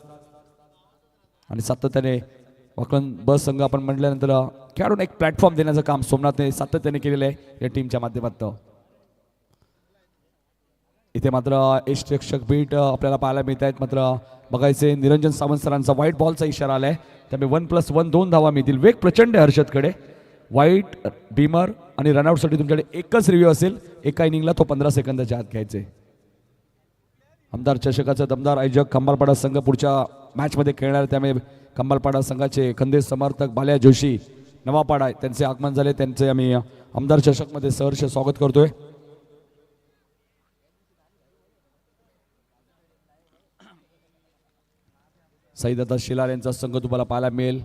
आणि सातत्याने वाकलन बस संघ आपण म्हटल्यानंतर खेळाडूंना एक प्लॅटफॉर्म देण्याचं काम सोमनाथने सातत्याने केलेलं आहे या टीमच्या माध्यमातून. इथे मात्र यष्टरक्षक बीट आपल्याला पाहायला मिळत आहेत. मात्र बघायचे निरंजन सावंत सरांचा व्हाईट बॉलचा इशारा आलाय त्यामुळे 1+1 2 धावा मिळतील. वेग प्रचंड आहे हर्षदकडे. व्हाईट बीमर आणि रनआउटसाठी तुमच्याकडे एकच रिव्ह्यू असेल एका इनिंगला तो 15 सेकंदाच्या आत घ्यायचे. आमदार चषकाचा दमदार आयोजक खंबालपाडा संघ पुढच्या मॅचमध्ये खेळणार त्यामुळे खंबालपाडा संघाचे खंदेश समर्थक बाल्या जोशी नवापाडा त्यांचे आगमन झाले. त्यांचे आम्ही आमदार चषकमध्ये सहर्ष स्वागत करतोय. साईदादा शिलार यांचा संघ तुम्हाला पाहायला मिळेल.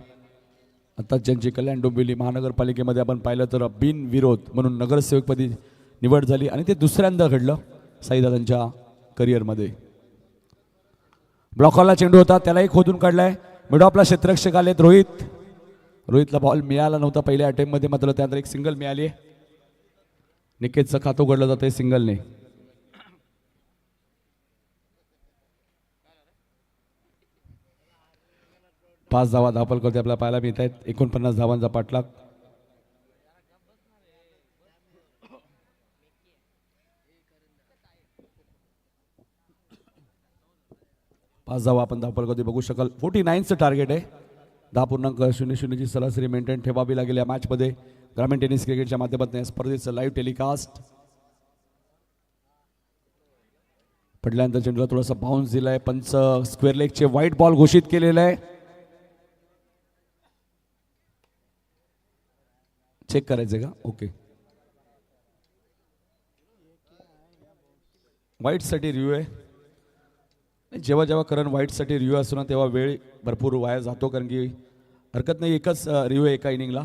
आता ज्यांची कल्याण डोंबिवली महानगरपालिकेमध्ये आपण पाहिलं तर बिनविरोध म्हणून नगरसेवकपदी निवड झाली आणि ते दुसऱ्यांदा घडलं साईदादांच्या करिअरमध्ये. ब्लॉकॉलला चेंडू होता त्यालाही खोदून काढलाय. मिडॉपला क्षेत्ररक्षक आलेत रोहित. रोहितला बॉल मिळाला नव्हता पहिल्या अटेम्प्टमध्ये मात्र त्यानंतर एक सिंगल मिळाली. निकेतचं खातं उघडलं जातं सिंगलने. पाच धावा धापल करते आपल्याला पाहायला मिळत आहेत. 49 धावांचा पाठलाग. पाच धावा आपण धापल करते बघू शकाल. 49चं टार्गेट आहे. 10.00ची सरासरी मेंटेन ठेवावी लागेल या मॅचमध्ये. ग्रामीण टेनिस क्रिकेटच्या माध्यमातून स्पर्धेचं लाईव्ह टेलिकास्ट. पडल्यानंतर चेंडूला थोडासा बाउन्स दिलाय. पंच स्क्वेअर लेगचे व्हाईट बॉल घोषित केलेला आहे. चेक करायचं का? ओके. व्हाईटसाठी रिव्ह्यू आहे. जेव्हा जेव्हा करण व्हाईटसाठी रिव्ह्यू असतो ना तेव्हा वेळ भरपूर वाया जातो कारण की हरकत नाही एकच रिव्ह्यू आहे एका इनिंगला.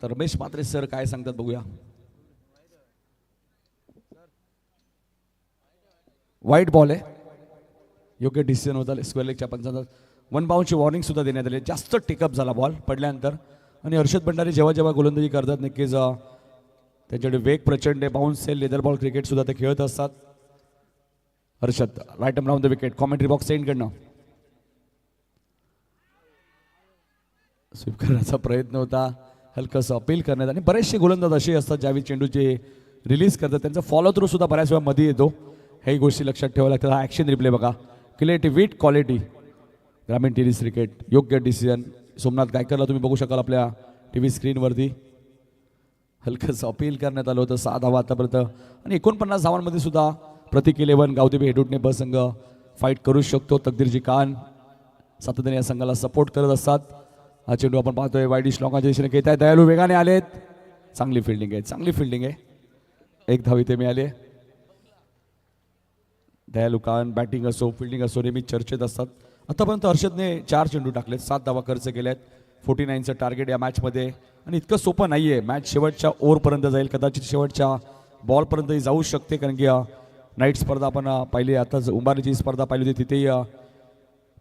तर रमेश म्हात्रे सर काय सांगतात बघूया. व्हाईट बॉल आहे. योग्य डिसिजन होता स्क्वेअर लेगच्या पंचांचा. 1 बाउंडची वॉर्निंग सुद्धा देण्यात आली. जास्त टेकअप झाला बॉल पडल्यानंतर. आणि हर्षद भंडारी जेव्हा जेव्हा गोलंदाजी करतात नक्कीच त्यांच्याकडे वेग प्रचंड आहे. बाउन्स सेल लेदर बॉल क्रिकेट सुद्धा ते खेळत असतात. Harshad right arm round the wicket. Commentary box send करणं स्वीप करण्याचा प्रयत्न होता. हलकंसं अपील करण्यात आणि बरेचसे गोलंदाज असे असतात ज्यावेळी चेंडूचे रिलीज करतात त्यांचा फॉलो थ्रू सुद्धा बऱ्याच वेळा मध्ये येतो. हे गोष्टी लक्षात ठेवाव्या लागतात. हा ॲक्शन रिप्ले बघा. क्रिएटिव्हिटी क्वालिटी ग्रामीण टेनिस क्रिकेट. योग्य डिसिजन सोमनाथ गायकरला तुम्ही बघू शकाल आपल्या टी व्ही स्क्रीनवरती. हलकंसं अपील करण्यात आलं होतं. 6 धावा आतापर्यंत आणि 49 धावांमध्ये सुद्धा प्रतीक 11 गावदेवी हेडूटने ब संघ फाईट करू शकतो. तकदीरजी खान सातत्याने या संघाला सपोर्ट करत असतात. हा चेंडू आपण पाहतोय वाईडिश लॉंगाच्या दिशेने घेत आहे. दयालू वेगाने आलेत. चांगली फिल्डिंग आहे. चांगली फिल्डिंग आहे. 1 धाव इथे मिळाली. दयालू खान बॅटिंग असो फिल्डिंग असो नेहमी चर्चेत असतात. आतापर्यंत हर्षदने 4 चेंडू टाकलेत. 7 धावा खर्च केल्यात. 49चं टार्गेट या मॅचमध्ये आणि इतकं सोपं नाही आहे. मॅच शेवटच्या ओव्हरपर्यंत जाईल. कदाचित शेवटच्या बॉलपर्यंतही जाऊ शकते कारण की नाईट स्पर्धा आपण पाहिली. आताच उंबारीची स्पर्धा पाहिली होती तिथेही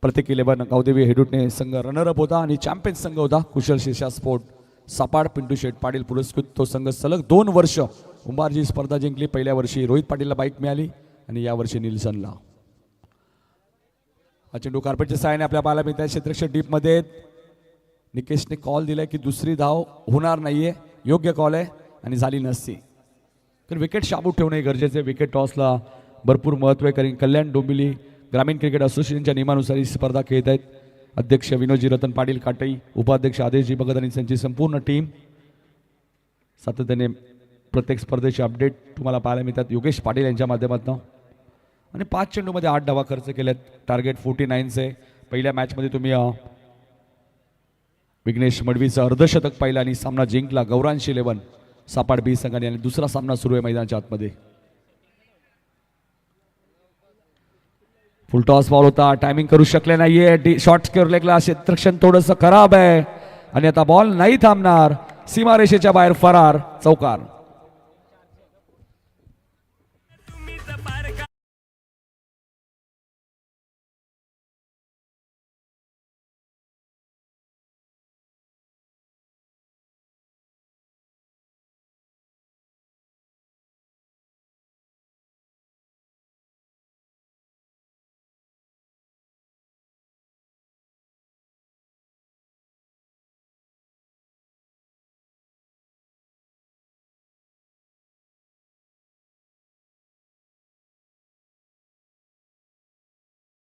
प्रत्येक 11 गावदेवी हेडूटने संघ रनरअप होता आणि चॅम्पियन संघ होता. कुशल शिर्षा स्पोर्ट सापाड पिंटू शेठ पाटील पुरस्कृत तो संघ सलग 2 वर्ष उंबारची स्पर्धा जिंकली. पहिल्या वर्षी रोहित पाटीलला बाईक मिळाली आणि यावर्षी निल्सनला. हा चेंडू कार्पेटच्या सहाय्याने आपल्या पाहायला मिळत आहे. क्षेत्ररक्षक डीपमध्ये. निकेशने कॉल दिलाय की दुसरी धाव होणार नाहीये. योग्य कॉल आहे आणि झाली नसती. तर विकेट शाबूत ठेवणे गरजेचे. विकेट टॉसला भरपूर महत्त्व आहे कारण कल्याण डोंबिवली ग्रामीण क्रिकेट असोसिएशनच्या नियमानुसार ही स्पर्धा खेळत आहेत. अध्यक्ष विनोदजी रतन पाटील काटई, उपाध्यक्ष आदेशजी भगत आणि त्यांची संपूर्ण टीम. सातत्याने प्रत्येक स्पर्धेचे अपडेट तुम्हाला पाहायला मिळतात योगेश पाटील यांच्या माध्यमातून. आणि 5 चेंडूमध्ये 8 धावा खर्च केल्यात. टार्गेट 49चे. पहिल्या मॅचमध्ये तुम्ही विघ्नेश मडवीचं अर्धशतक पाहिलं आणि सामना जिंकला. गौरांश 11 सापाड बी संघाने. आणि दुसरा सामना सुरू आहे मैदानाच्या आतमध्ये. फुल टॉस बॉल होता, टायमिंग करू शकले नाहीये. शॉर्ट लेगला क्षेत्ररक्षण थोडंसं खराब आहे आणि आता बॉल नाही थांबणार. सीमारेषेच्या बाहेर फरार, चौकार.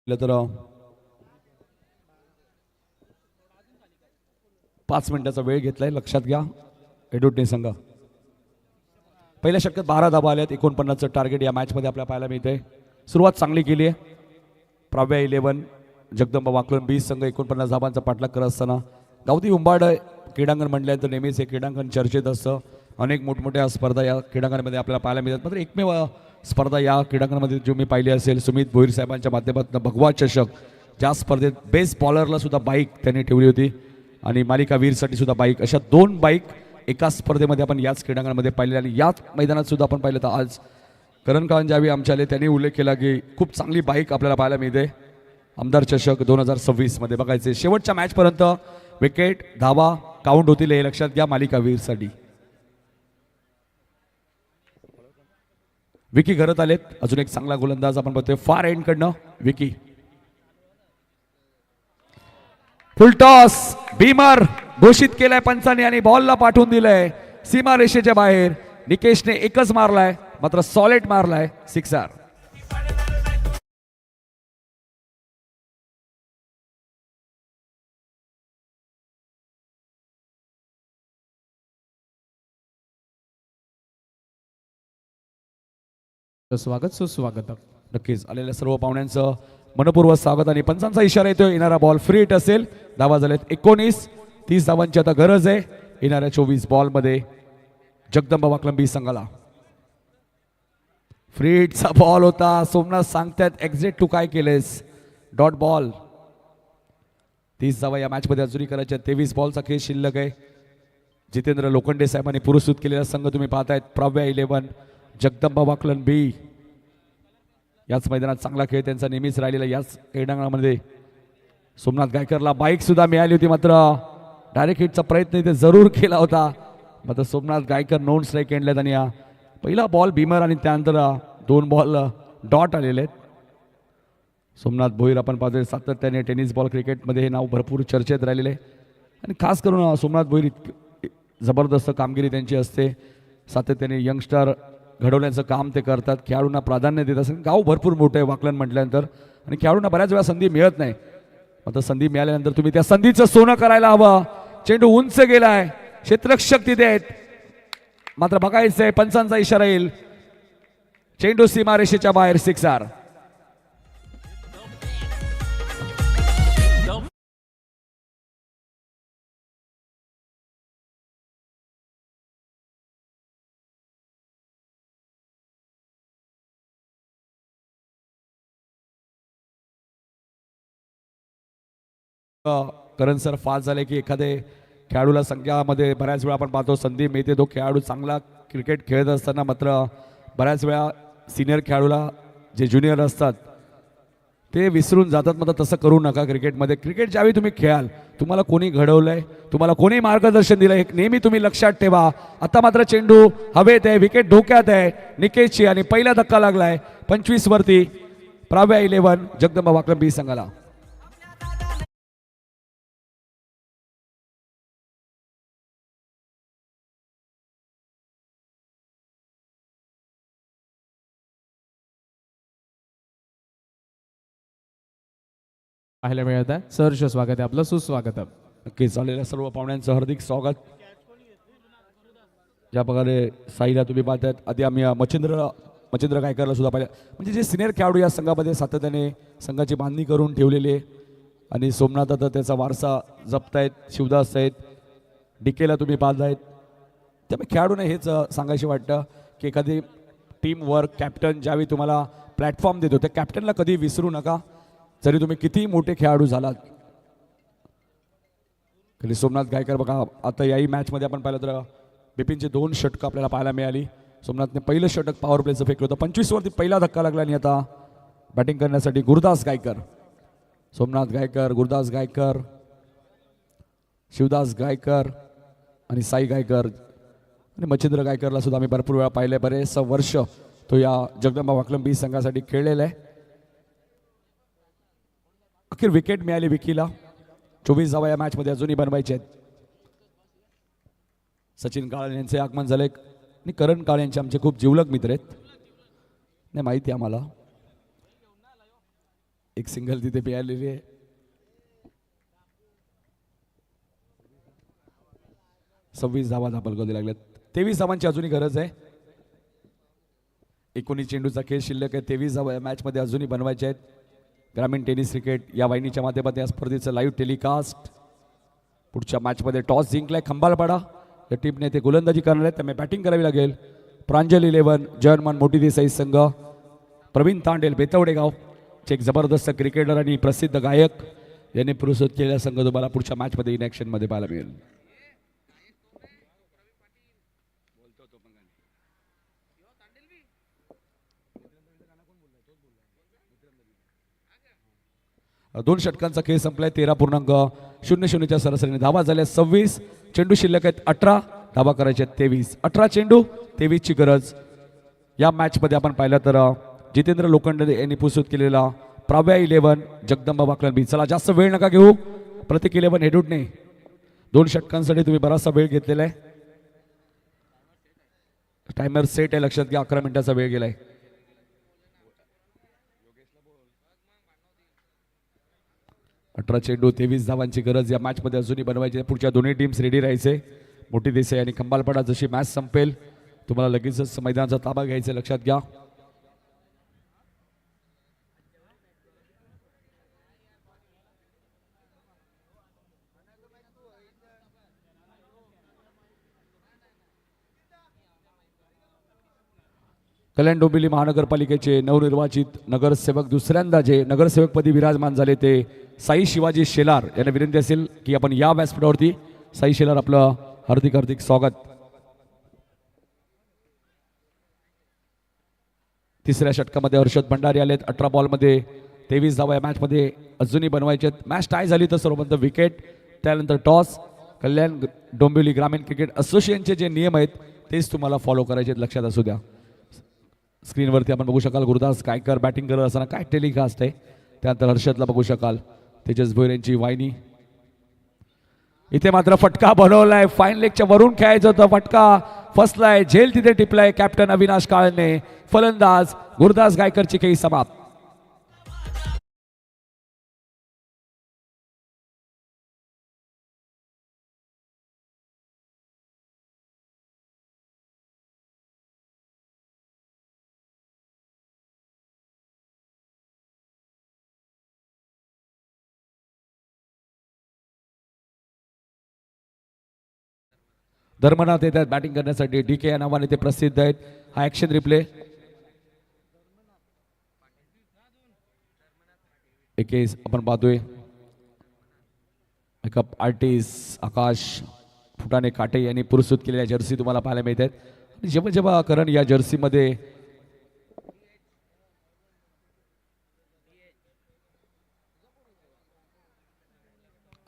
तर 5 मिनिटाचा वेळ घेतलाय, लक्षात घ्या एडोटने संघ. पहिल्या षटकात 12 धावा आल्यात. 49चं टार्गेट या मॅचमध्ये आपल्याला पाहायला मिळते. सुरुवात चांगली केली आहे. प्राव्या 11 जगदंबा वाकलन 20 संघ 49 धावांचा पाठलाग करत असताना गावठी उंबाड क्रीडांगण म्हटल्यानंतर नेहमीच हे क्रीडांगण चर्चेत असतं. अनेक मोठमोठ्या स्पर्धा या क्रीडांगणामध्ये आपल्याला पाहायला मिळतात. मात्र एकमेव स्पर्धा या क्रीडांगणामध्ये जो मी पाहिली असेल सुमित भोईर साहेबांच्या माध्यमातून भगवा चषक, ज्या स्पर्धेत बेस्ट बॉलरला सुद्धा बाईक त्यांनी ठेवली होती आणि मालिका वीरसाठी सुद्धा बाईक, अशा 2 बाईक एका स्पर्धेमध्ये आपण याच क्रीडांगणामध्ये पाहिलेल्या. आणि याच मैदानात सुद्धा आपण पाहिलं तर आज करण काळन ज्यावेळी आमच्या आले त्यांनी उल्लेख केला की खूप चांगली बाईक आपल्याला पाहायला मिळते. आमदार चषक 2026 मध्ये बघायचे. शेवटच्या मॅचपर्यंत विकेट, धावा काउंट होतील हे लक्षात घ्या मालिका वीरसाठी. विकी घरात आलेत. अजून एक चांगला गोलंदाज आपण बघतोय फार एंड कडनं विकी. फुल टॉस बीमर घोषित केलाय पंचांनी आणि बॉलला पाठवून दिलंय सीमारेषेच्या बाहेर. निकेशने एकच मारलाय, मात्र सॉलिड मारलाय, सिक्सर. स्वागत सुस्वागत. नक्कीच आलेल्या सर्व पाहुण्यांचं मनपूर्वक स्वागत. आणि पंचांचा इशारा येतोय येणारा बॉल फ्री हिट असेल. धावा झालेत 19. 30 धावांची आता गरज आहे येणाऱ्या 24 बॉलमध्ये जगदंबा वाकलन बी संघाला. फ्री हिटचा बॉल होता. सोमनाथ सांगतात एक्झिट टू काय केलेस, डॉट बॉल. 30 धावा या मॅचमध्ये अजूनही करायच्या. 23 बॉलचा खेळ शिल्लक आहे. जितेंद्र लोखंडे साहेबांनी पुरस्कृत केलेला संघ तुम्ही पाहतायत. प्राव्या 11 जगदंबा वाकलन बी. याच मैदानात चांगला खेळ त्यांचा नेहमीच राहिलेला. याच क्रीडांगणामध्ये सोमनाथ गायकरला बाईक सुद्धा मिळाली होती, मात्र डायरेक्ट हिटचा प्रयत्न इथे जरूर केला होता. मात्र सोमनाथ गायकर नॉन स्ट्राईक एंडल्यात आणि पहिला बॉल भीमर आणि त्यानंतर 2 बॉल डॉट आलेले आहेत. सोमनाथ भोईर आपण पाहतोय सातत्याने टेनिस बॉल क्रिकेटमध्ये हे नाव भरपूर चर्चेत राहिलेले आहे. आणि खास करून सोमनाथ भोईर जबरदस्त कामगिरी त्यांची असते. सातत्याने यंगस्टर घडवण्याचं काम ते करतात. खेळाडूंना प्राधान्य देत असतात. गाव भरपूर मोठं आहे वाकलन म्हटल्यानंतर आणि खेळाडूंना बऱ्याच वेळा संधी मिळत नाही. आता संधी मिळाल्यानंतर तुम्ही त्या संधीचं सोनं करायला हवं. चेंडू उंच गेलाय, क्षेत्ररक्षक तिथे आहेत, मात्र बघायचंय पंचांचा इशारा येईल. चेंडू सीमारेषेच्या बाहेर, सिक्सर. करण सर फास्ट झाले की एखादे खेळाडूला संख्यामध्ये बऱ्याच वेळा आपण पाहतो संधी मिळते. तो खेळाडू चांगला क्रिकेट खेळत असताना मात्र बऱ्याच वेळा सिनियर खेळाडूला जे ज्युनियर असतात ते विसरून जातात. मात्र तसं करू नका क्रिकेटमध्ये. क्रिकेट ज्यावेळी तुम्ही खेळाल तुम्हाला कोणी घडवलंय, तुम्हाला कोणी मार्गदर्शन दिलंय हे नेहमी तुम्ही लक्षात ठेवा. आता मात्र चेंडू हवेत आहे, विकेट धोक्यात आहे निकेशची आणि पहिला धक्का लागलाय 25 वरती प्राव्या 11 जगदंबा वाकलन बी संघाला. पाहायला मिळत आहे. सहर्ष स्वागत आहे आपलं, सुस्वागत आहे. नक्कीच आलेल्या सर्व पाहुण्यांचं हार्दिक स्वागत. ज्या प्रकारे साईला तुम्ही पाहतायत, आधी आम्ही मच्छिंद्र गायकरला सुद्धा पाहिलं. म्हणजे जे सिनियर खेळाडू या संघामध्ये सातत्याने संघाची बांधणी करून ठेवलेले आणि सोमनाथ आता त्याचा वारसा जपतायत. शिवदास आहेत, डिकेला तुम्ही पाहतायत. त्यामुळे खेळाडूने हेच सांगायचे वाटतं की एखादी टीम वर्क कॅप्टन ज्यावेळी तुम्हाला प्लॅटफॉर्म देतो त्या कॅप्टनला कधी विसरू नका, जरी तुम्ही किती मोठे खेळाडू झालात. खाली सोमनाथ गायकर बघा, आता याही मॅचमध्ये आपण पाहिलं तर बिपिनचे 2 षटकं आपल्याला पाहायला मिळाली. सोमनाथने पहिलं षटक पॉवर प्लेचं फेकलं होतं. 25 वरती पहिला धक्का लागला आणि आता बॅटिंग करण्यासाठी गुरुदास गायकर. सोमनाथ गायकर, गुरुदास गायकर, शिवदास गायकर आणि साई गायकर आणि मच्छिंद्र गायकरला सुद्धा आम्ही भरपूर वेळा पाहिलं. बरेच वर्ष तो या जगदंबा वाकलम बी संघासाठी खेळलेला आहे. अखेर विकेट मिळाली विकीला. 24 धावा या मॅचमध्ये अजूनही बनवायचे आहेत. सचिन काळे यांचे आगमन झाले आणि करण काळे यांचे आमचे खूप जिवलग मित्र आहेत. नाही माहिती आम्हाला, एक सिंगल तिथे मिळालेली आहे. सव्वीस धावा धापलगोदी लागल्यात. 23 धावांची अजूनही गरज आहे. 19 चेंडूचा खेळ शिल्लक आहे. 23 धावा या मॅचमध्ये अजूनही बनवायचे आहेत. ग्रामीण टेनिस क्रिकेट या वाहिनीच्या माध्यमातून या स्पर्धेचं लाईव्ह टेलिकास्ट. पुढच्या मॅचमध्ये टॉस जिंकलाय खंबालपाडा या टीमने, ते गोलंदाजी करणार आहेत, त्यामुळे बॅटिंग करावी लागेल. प्रांजल 11 जर्मन मोठी देसाई संघ. प्रवीण तांडेल बेतवडेगाव चे एक जबरदस्त क्रिकेटर आणि प्रसिद्ध गायक यांनी पुरस्कृत केलेला संघ तुम्हाला पुढच्या मॅचमध्ये इन ॲक्शनमध्ये पाहायला मिळेल. दोन षटकांचा खेळ संपलाय. 13.00च्या सरासरीने धावा झाल्या. 26 चेंडू शिल्लक आहेत. 18 धावा करायचे आहेत. 23 18 चेंडू 23 ची गरज. या मॅचमध्ये आपण पाहिलं तर जितेंद्र लोखंडे यांनी पुरस्कृत केलेला प्राव्या 11 जगदंबा वाकलन बी. चला जास्त वेळ नका घेऊ. प्रत्येक 11 हेडूटने 2 षटकांसाठी तुम्ही बराचसा वेळ घेतलेला आहे. टायमर सेट आहे, लक्षात घ्या. 11 मिनिटाचा वेळ गेलाय. अठरा चेंडू 23 धावांची गरज या मॅचमध्ये अजूनही बनवायची. पुढच्या दोन्ही टीम्स रेडी राहायचे. मोठी देसाई आणि खंबालपाडा. जशी मॅच संपेल तुम्हाला लगेचच मैदानाचा ताबा घ्यायचा, लक्षात घ्या. कल्याण डोंबिवली महानगरपालिकेचे नवनिर्वाचित नगरसेवक दुसऱ्यांदा जे नगरसेवकपदी विराजमान झाले ते साई शिवाजी शेलार यांना विनंती असेल की आपण या व्यासपीठावरती साई शेलार आपलं हार्दिक हार्दिक स्वागत. तिसऱ्या षटकामध्ये हर्षद भंडारी आलेत. 18 बॉलमध्ये 23 धावा या मॅचमध्ये अजूनही बनवायचे आहेत. मॅच टाय झाली तर सर्वप्रथम विकेट, त्यानंतर टॉस. कल्याण डोंबिवली ग्रामीण क्रिकेट असोसिएशनचे जे नियम आहेत तेच तुम्हाला फॉलो करायचे आहेत, लक्षात असू द्या. स्क्रीनवरती आपण बघू शकाल गुरुदास गायकर बॅटिंग करत असताना काय टेलिकास्ट आहे. त्यानंतर हर्षदला बघू शकाल तेजस भोईर यांची वाहिनी. इथे मात्र फटका बनवलाय. फाईन लेगच्या वरून खेळायचं होतं, फटका फसलाय. झेल तिथे टिपलाय कॅप्टन अविनाश काळने. फलंदाज गुरुदास गायकरची खेळी समाप्त. धर्मनाथ येतात बॅटिंग करण्यासाठी. DK या नावाने ते प्रसिद्ध आहेत. हा ॲक्शन रिप्ले. आपण पाहतोय मेकअप आर्टिस्ट आकाश फुटाणे काटे यांनी पुरस्कृत केलेल्या जर्सी तुम्हाला पाहायला मिळत आहेत. जेव्हा जेव्हा करण या जर्सीमध्ये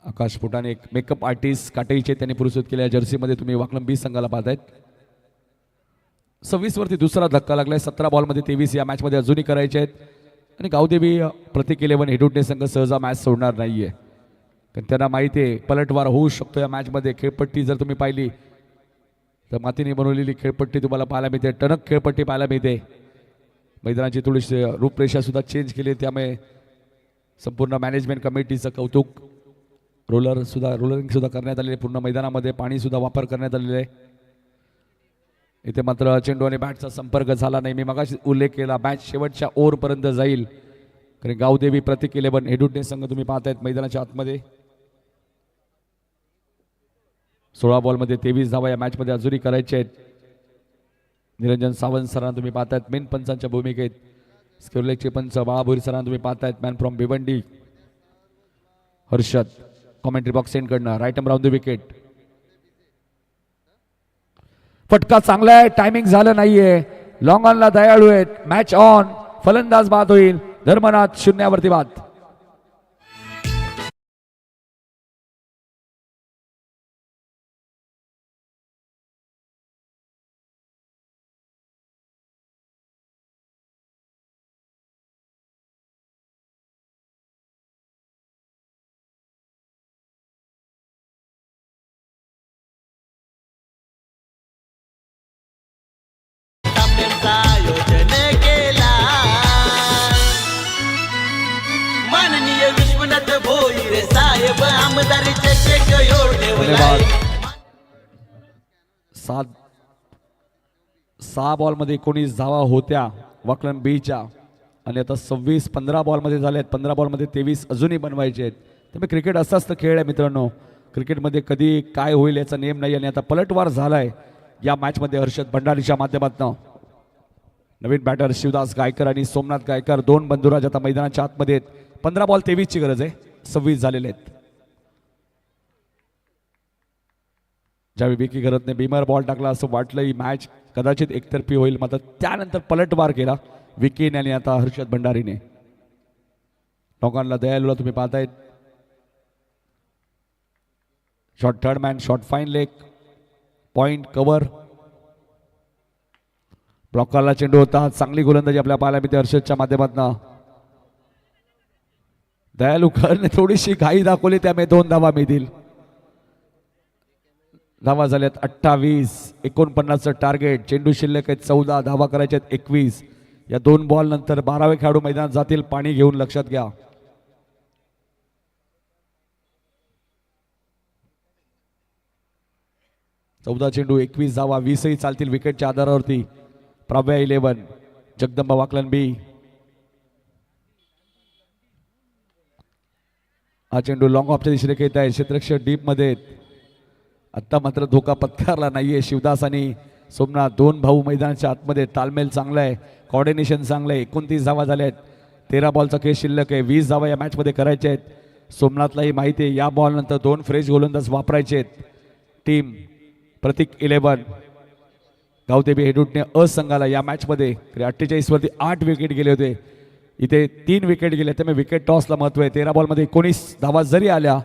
आकाश फुटाणे एक मेकअप आर्टिस्ट काटेचे त्यांनी पुरस्कृत केलेल्या जर्सीमध्ये तुम्ही वाकलम बी संघाला पाहतायत. 26 वरती दुसरा धक्का लागलाय. 17 बॉलमध्ये 23 या मॅचमध्ये अजूनही करायचे आहेत. आणि गावदेवी प्रत्येक 11 हेडुटणे संघ सहजा मॅच सोडणार नाहीये, कारण त्यांना माहिती आहे पलटवार होऊ शकतो या मॅचमध्ये. खेळपट्टी जर तुम्ही पाहिली तर मातीने बनवलेली खेळपट्टी तुम्हाला पाहायला मिळते. टणक खेळपट्टी पाहायला मिळते. मैदानाची थोडीशी रूपरेषा सुद्धा चेंज केली, त्यामुळे संपूर्ण मॅनेजमेंट कमिटीचं कौतुक. रोलरिंग सुद्धा करण्यात आलेले, पूर्ण मैदानामध्ये पाणी सुद्धा वापर करण्यात आलेले आहे. इथे मात्र चेंडू आणि बॅटचा संपर्क झाला नाही. मी मगाशी उल्लेख केला, मॅच शेवटच्या ओव्हरपर्यंत जाईल. कारण गावदेवी प्रतीक 11 हेडुटणे संघ तुम्ही पाहतायत मैदानाच्या आतमध्ये. 16 बॉलमध्ये 23 धावा या मॅचमध्ये अजूनही करायचे आहेत. निरंजन सावंत सरांना तुम्ही पाहतायत मेन पंचांच्या भूमिकेत. स्क्वेअरलेगचे पंच बाळाभोरी सरांना तुम्ही पाहतायत man from Bhiwandi Harshad. Commentary box सेंड कडनं राईट राऊंड द विकेट. फटका चांगला आहे, टायमिंग झालं नाहीये. लॉंग ऑनला दयाळू आहेत. Match on. फलंदाज बाद होईल. धर्मनाथ 0 बाद. आयोजन केला माननीय विश्वनाथ भोईर साहेब आमदार चषक धन्यवाद. 6 बॉलमध्ये 19 धावा होत्या वाकलन बीच्या आणि आता 15 बॉलमध्ये झाले आहेत. 15 बॉलमध्ये 23 अजूनही बनवायचे आहेत. त्यामुळे क्रिकेट असाच तर खेळ आहे मित्रांनो. क्रिकेटमध्ये कधी काय होईल याचा नियम नाही आणि आता पलटवार झालाय या मॅचमध्ये हर्षद भंडारीच्या माध्यमातून. नवीन बॅटर शिवदास गायकर आणि सोमनाथ गायकर 2 बंधुराज आता मैदानाच्या आतमध्ये आहेत. 15 बॉल 23 ची गरज आहे. 26 झालेले आहेत. ज्यावेळी विकी घरतने बीमर बॉल टाकला असं वाटलं ही मॅच कदाचित एकतर्फी होईल, मात्र त्यानंतर पलटवार केला विकीने आणि आता हर्षद भंडारीने. लोकांना दयालूला तुम्ही पाहतायत. Shot third man, shot fine leg, point cover. ब्लॉकरला चेंडू होता. चांगली गोलंदाजी आपल्या पाहायला मिळते हर्षदच्या माध्यमातून. दयालूकरने थोडीशी घाई दाखवली, त्यामुळे 2 धावा मिळतील. धावा झाल्यात 28. 49चं टार्गेट. चेंडू शिल्लक आहेत 14. धावा करायच्या आहेत 21. या 2 बॉल नंतर 12वे खेळाडू मैदानात जातील. पाणी घेऊन लक्षात घ्या. चौदा चेंडू 21 धावा. 20ही चालतील विकेटच्या आधारावरती. प्रव्या 11, जगदंबा वाकलन बी. हा चेंडू लॉंग ऑफच्या दिशेने खेळत आहे. क्षेत्ररक्षक डीप मध्ये. आत्ता मात्र धोका पत्कारला नाहीये. शिवदास आणि सोमनाथ 2 भाऊ मैदानाच्या आतमध्ये. तालमेल चांगला आहे, कॉर्डिनेशन चांगलं आहे. 29 धावा झाल्या आहेत. 13 बॉलचा खेळ शिल्लक आहे. 20 धावा या मॅचमध्ये करायच्या आहेत. सोमनाथलाही माहिती आहे या बॉल नंतर 2 फ्रेश गोलंदाज वापरायचे आहेत. टीम प्रतीक 11 गावदेवी हेडुटणे असंघाला या मॅचमध्ये 48 वरती 8 विकेट गेले होते. इथे 3 विकेट गेले, त्यामुळे विकेट टॉसला महत्व आहे. 13 बॉलमध्ये 19 धावा जरी आल्या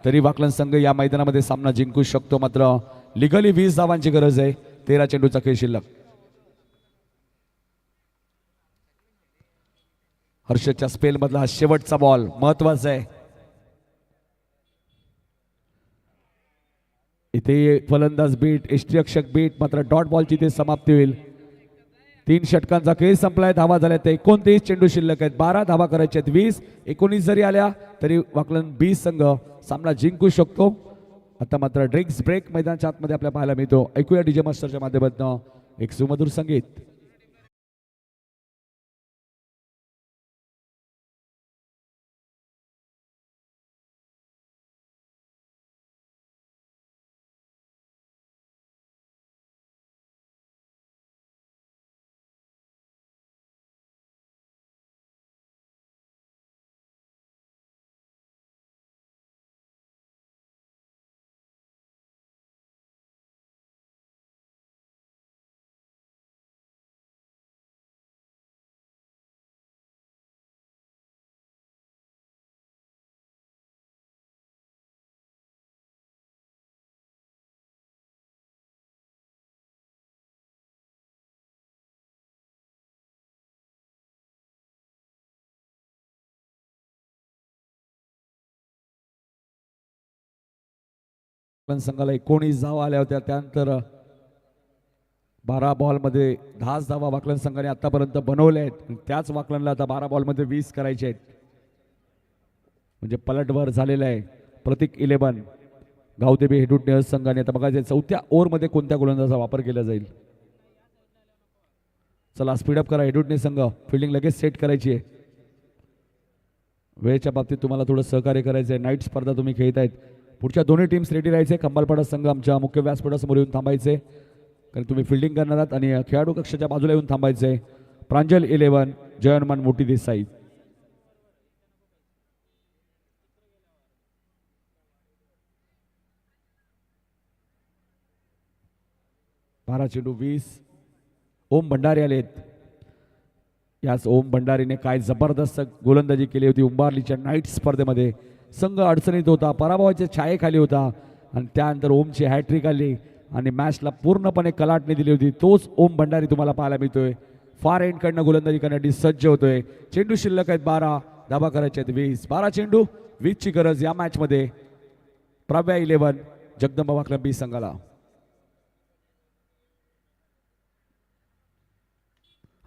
तरी वाकलन संघ या मैदानामध्ये सामना जिंकू शकतो. मात्र लिगली 20 धावांची गरज आहे. 13 चेंडूचा खेळ शिल्लक. हर्षदच्या स्पेल मधला शेवटचा बॉल महत्वाचा आहे. इथे फलंदाज बीट, यष्टिरक्षक बीट, मात्र डॉट बॉलची इथे समाप्ती होईल. 3 षटकांचा खेळ संपलाय. धावा झाल्या ते 29. चेंडू शिल्लक आहेत. 12 धावा करायच्या आहेत. 20, 19 जरी आल्या तरी वाकलन बी संघ सामना जिंकू शकतो. आता मात्र ड्रिंक्स ब्रेक मैदानाच्या आतमध्ये आपल्याला पाहायला मिळतो. ऐकूया डीजे मास्टरच्या माध्यमातून एक सुमधुर संगीत. संघाला 19 धावा आल्या होत्या. त्यानंतर 12 बॉलमध्ये 10 धावा वाकलन संघाने आतापर्यंत बनवल्या आहेत. त्याच वाकलनला आता 12 बॉलमध्ये 20 करायचे आहेत. म्हणजे पलटवार झालेला आहे. प्रतीक 11 गावदेवी हेडुटणे संघाने आता बघायचं चौथ्या ओव्हरमध्ये कोणत्या गोलंदाजाचा वापर केला जाईल. चला स्पीडअप करा हेडुटणे संघ, फिल्डिंग लगेच सेट करायची आहे. वेळेच्या बाबतीत तुम्हाला थोडं सहकार्य करायचं आहे. नाईट स्पर्धा तुम्ही खेळत आहेत. पुढच्या दोन्ही टीम्स रेडी राहायचे. खंबालपाडा संघ आमच्या मुख्य व्यासपीठासमोर येऊन थांबायचे कारण तुम्ही फिल्डिंग करणार आहात आणि खेळाडू कक्षाच्या बाजूला येऊन थांबायचे. प्रांजल 11 जय हनुमान मोठी देसाई. बारा चेंडू 20. ओम भंडारी आलेत. याच ओम भंडारीने काय जबरदस्त गोलंदाजी केली होती उंबारलीच्या नाईट स्पर्धेमध्ये. संघ अडचणीत होता, पराभवाच्या छायेखाली होता आणि त्यानंतर ओमची हॅट्रिक आली आणि मॅचला पूर्णपणे कलाटणी दिली होती. तोच ओम भंडारी तुम्हाला पाहायला मिळतोय. फार एंडकडनं गोलंदाजी करण्यासाठी सज्ज होतोय. चेंडू शिल्लक आहेत 12, धाबा करायचे आहेत 20. 12 चेंडू 20 ची गरज या मॅचमध्ये प्रव्या 11 जगदंबा वाकलंबी बी संघाला.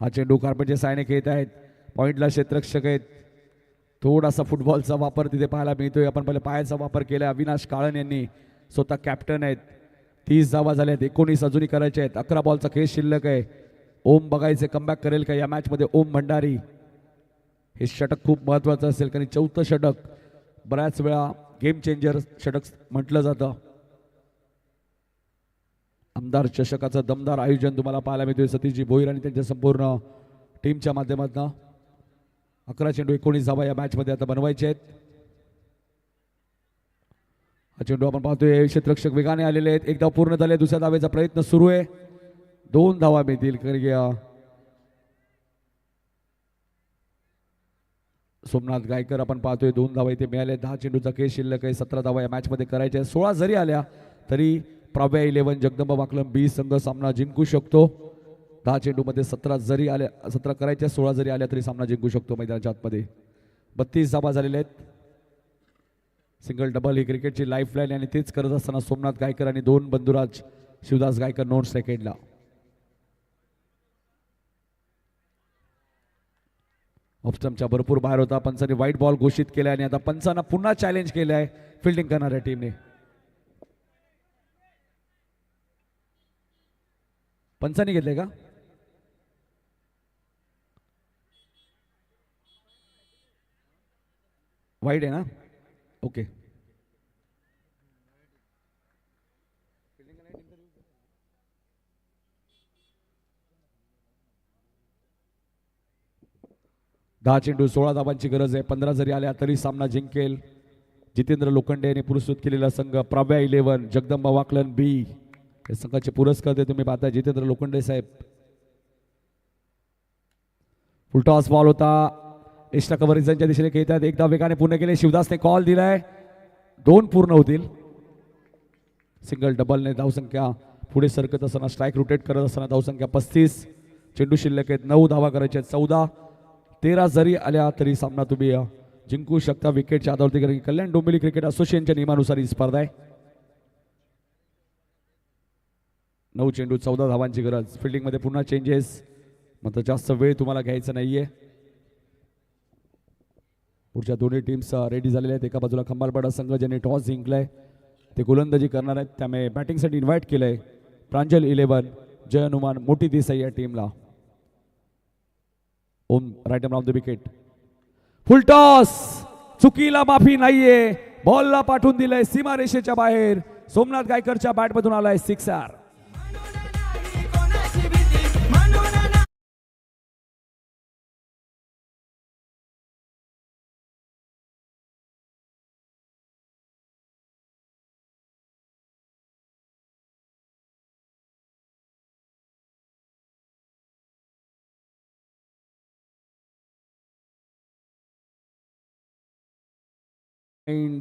हा चेंडू कार्पेटच्या सायने खेळत आहेत. पॉइंटला क्षेत्ररक्षक आहेत. थोडासा फुटबॉलचा वापर तिथे पाहायला मिळतोय. आपण पहिले पायाचा वापर केला. अविनाश काळन यांनी, स्वतः कॅप्टन आहेत. 30 धावा झाल्यात. 19 अजूनही करायचे आहेत. 11 बॉलचा खेळ शिल्लक आहे. ओम बघायचे कमबॅक करेल का या मॅचमध्ये. ओम भंडारी हे षटक खूप महत्त्वाचं असेल कारण 4थं षटक बऱ्याच वेळा गेम चेंजर षटक म्हटलं जातं. आमदार चषकाचं दमदार आयोजन तुम्हाला पाहायला मिळतोय सतीशजी भोईर आणि त्यांच्या संपूर्ण टीमच्या माध्यमातून. 11 चेंडू 19 धावा या मॅचमध्ये आता बनवायचे आहेत. हा चेंडू आपण पाहतोय क्षेत्ररक्षक वेगाने आलेले आहेत. एक धाव पूर्ण झाले. दुसऱ्या धावेचा प्रयत्न सुरू आहे. 2 धावा मिळतील. सोमनाथ गायकर आपण पाहतोय 2 धावा इथे मिळाले. 10 चेंडूचा खेळ शिल्लक आहे. 17 धावा या मॅचमध्ये करायच्या आहेत. 16 जरी आल्या तरी प्रव्या 11 जगदंबा वाकलम बी संघ सामना जिंकू शकतो. 10 चेंडूमध्ये 17 जरी आल्या, 17 करायच्या, 16 जरी आल्या तरी सामना जिंकू शकतो. मैदानाच्या आतमध्ये 32 धावा झालेल्या आहेत. सिंगल डबल ही क्रिकेटची लाईफलाईन आणि तेच करत असताना सोमनाथ गायकर आणि 2 बंधुराज शिवदास गायकर नोट सेकंडला. ऑफस्टमच्या भरपूर बाहेर होता. पंचांनी व्हाईट बॉल घोषित केला आणि आता पंचांना पुन्हा चॅलेंज केलं आहे फिल्डिंग करणाऱ्या टीमने. पंचांनी घेतले का? वाईट आहे ना? ओके. दहा चेंडू 16 धावांची गरज आहे. 15 जरी आल्या तरी सामना जिंकेल. जितेंद्र लोखंडे यांनी पुरस्कृत केलेला संघ प्रव्या 11 जगदंबा वाकलन बी या संघाचे पुरस्कार ते तुम्ही पाहताय जितेंद्र लोखंडे साहेब. फुलटॉस बॉल होता. एक्स्ट्रा कव्हरेजच्या दिशेने खेळतात. एकदा वेगाने पूर्ण केले. शिवदासने कॉल दिलाय. 2 पूर्ण होतील. सिंगल डबलने धावसंख्या पुढे सरकत असताना स्ट्राईक रोटेट करत असताना धावसंख्या 35. चेंडू शिल्लक आहेत. 9 धावा करायच्या आहेत. 14 13 जरी आल्या तरी सामना तुम्ही जिंकू शकता विकेटच्या आधारावरती कारण कल्याण डोंबिवली क्रिकेट असोसिएशनच्या नियमानुसार ही स्पर्धा आहे. 9 चेंडू 14 धावांची गरज. फिल्डिंगमध्ये पुन्हा चेंजेस, मात्र जास्त वेळ तुम्हाला घ्यायचा नाहीये. पुढच्या दोन्ही टीम्स रेडी झालेल्या आहेत. एका बाजूला खंबालपाडा संघ ज्यांनी टॉस जिंकलाय ते गोलंदाजी करणार आहेत. त्यामुळे बॅटिंगसाठी इन्व्हाइट केलंय प्रांजल 11 जय हनुमान मोठी देसाई या टीमला. Om right around the wicket. Full toss, चुकीला माफी नाहीये. बॉलला पाठवून दिलंय सीमारेषेच्या बाहेर. सोमनाथ गायकरच्या बॅटमधून आलाय सिक्सर.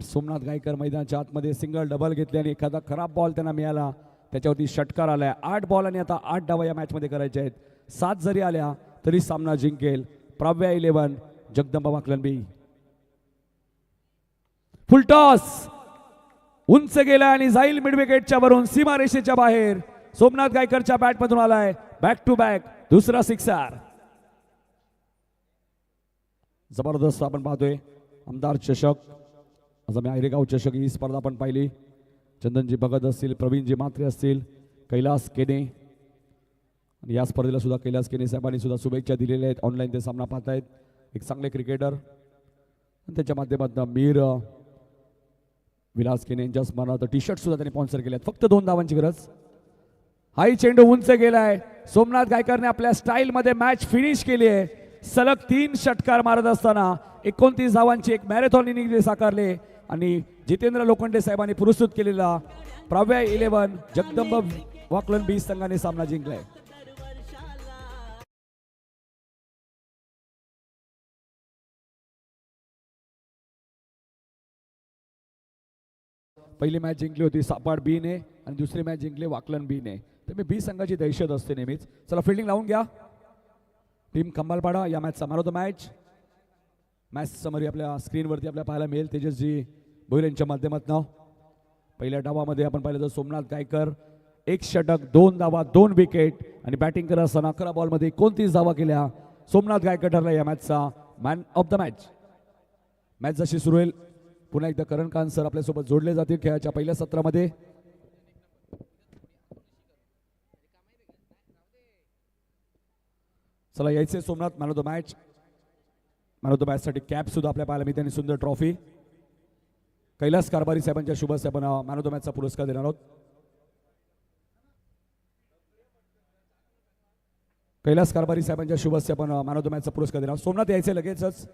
सोमनाथ गायकर मैदानाच्या आतमध्ये सिंगल डबल घेतले आणि एखादा खराब बॉल त्यांना मिळाला त्याच्यावरती षटकार आलाय. 8 बॉल आणि आता 8 डावा या मॅचमध्ये करायचे आहेत. 7 जरी आल्या तरी सामना जिंकेल प्रव्या 11 जगदंबा वाकलनबी. फुलटॉस उंच गेला आणि जाईल मिड विकेटच्या वरून सीमारेषेच्या बाहेर. सोमनाथ गायकरच्या बॅटमधून आलाय बॅक टू बॅक दुसरा सिक्सर. जबरदस्त आपण पाहतोय आमदार चषक आज आम्ही आयरेगाव चषक ही स्पर्धा पण पाहिली. चंदनजी भगत असतील, प्रवीणजी म्हात्रे असतील, कैलास केने, आणि या स्पर्धेला सुद्धा कैलास केने साहेबांनी सुद्धा शुभेच्छा दिलेल्या आहेत. ऑनलाईन ते सामना पाहतायत. एक चांगले क्रिकेटर आणि त्याच्या माध्यमातून मीर विलास केने यांच्या स्मरणार्थ टी शर्ट सुद्धा त्यांनी स्पॉन्सर केले आहेत. फक्त 2 धावांची गरज. हाही चेंडू उंच गेलाय. सोमनाथ गायकरने आपल्या स्टाईलमध्ये मॅच फिनिश केली आहे. सलग 3 षटकार मारत असताना 29 धावांची एक मॅरेथॉन इनिंग साकारले आणि जितेंद्र लोखंडे साहेबांनी पुरस्कृत केलेला प्राव्या 11 जगदंब वाकलन बी संघाने सामना जिंकलाय. पहिली मॅच जिंकली होती सापाड बी ने आणि दुसरी मॅच जिंकली वाकलन बी ने. तर मी बी संघाची दहशत असते नेहमीच. चला फिल्डिंग लावून घ्या. टीम कंबालपाडा या मॅचचा man of the match. Match summary आपल्या स्क्रीनवरती आपल्याला पाहायला मिळेल. तेजसजी भोईर यांच्या माध्यमातून पहिल्या डावामध्ये आपण पाहिलं तर सोमनाथ गायकर 1 षटक 2 धावा 2 विकेट आणि बॅटिंग करत असताना 11 बॉलमध्ये 29 धावा केल्या. सोमनाथ गायकर ठरला या मॅचचा man of the match. Match जशी सुरू होईल पुन्हा एकदा करण खान सर आपल्यासोबत जोडले जातील खेळाच्या पहिल्या सत्रामध्ये. चला यायचे Somnath man of the match. Man of the match साठी कॅप सुद्धा आपल्या पाहायला मिळते आणि सुंदर ट्रॉफी. कैलास कारभारी साहेबांच्या शुभ हस्ते आपण मॅन ऑफ द मॅचचा पुरस्कार देणार आहोत. कैलास कारभारी साहेबांच्या शुभ हस्ते आपण मॅन ऑफ द मॅचचा पुरस्कार देणार. सोमनाथ यायचे लगेचच.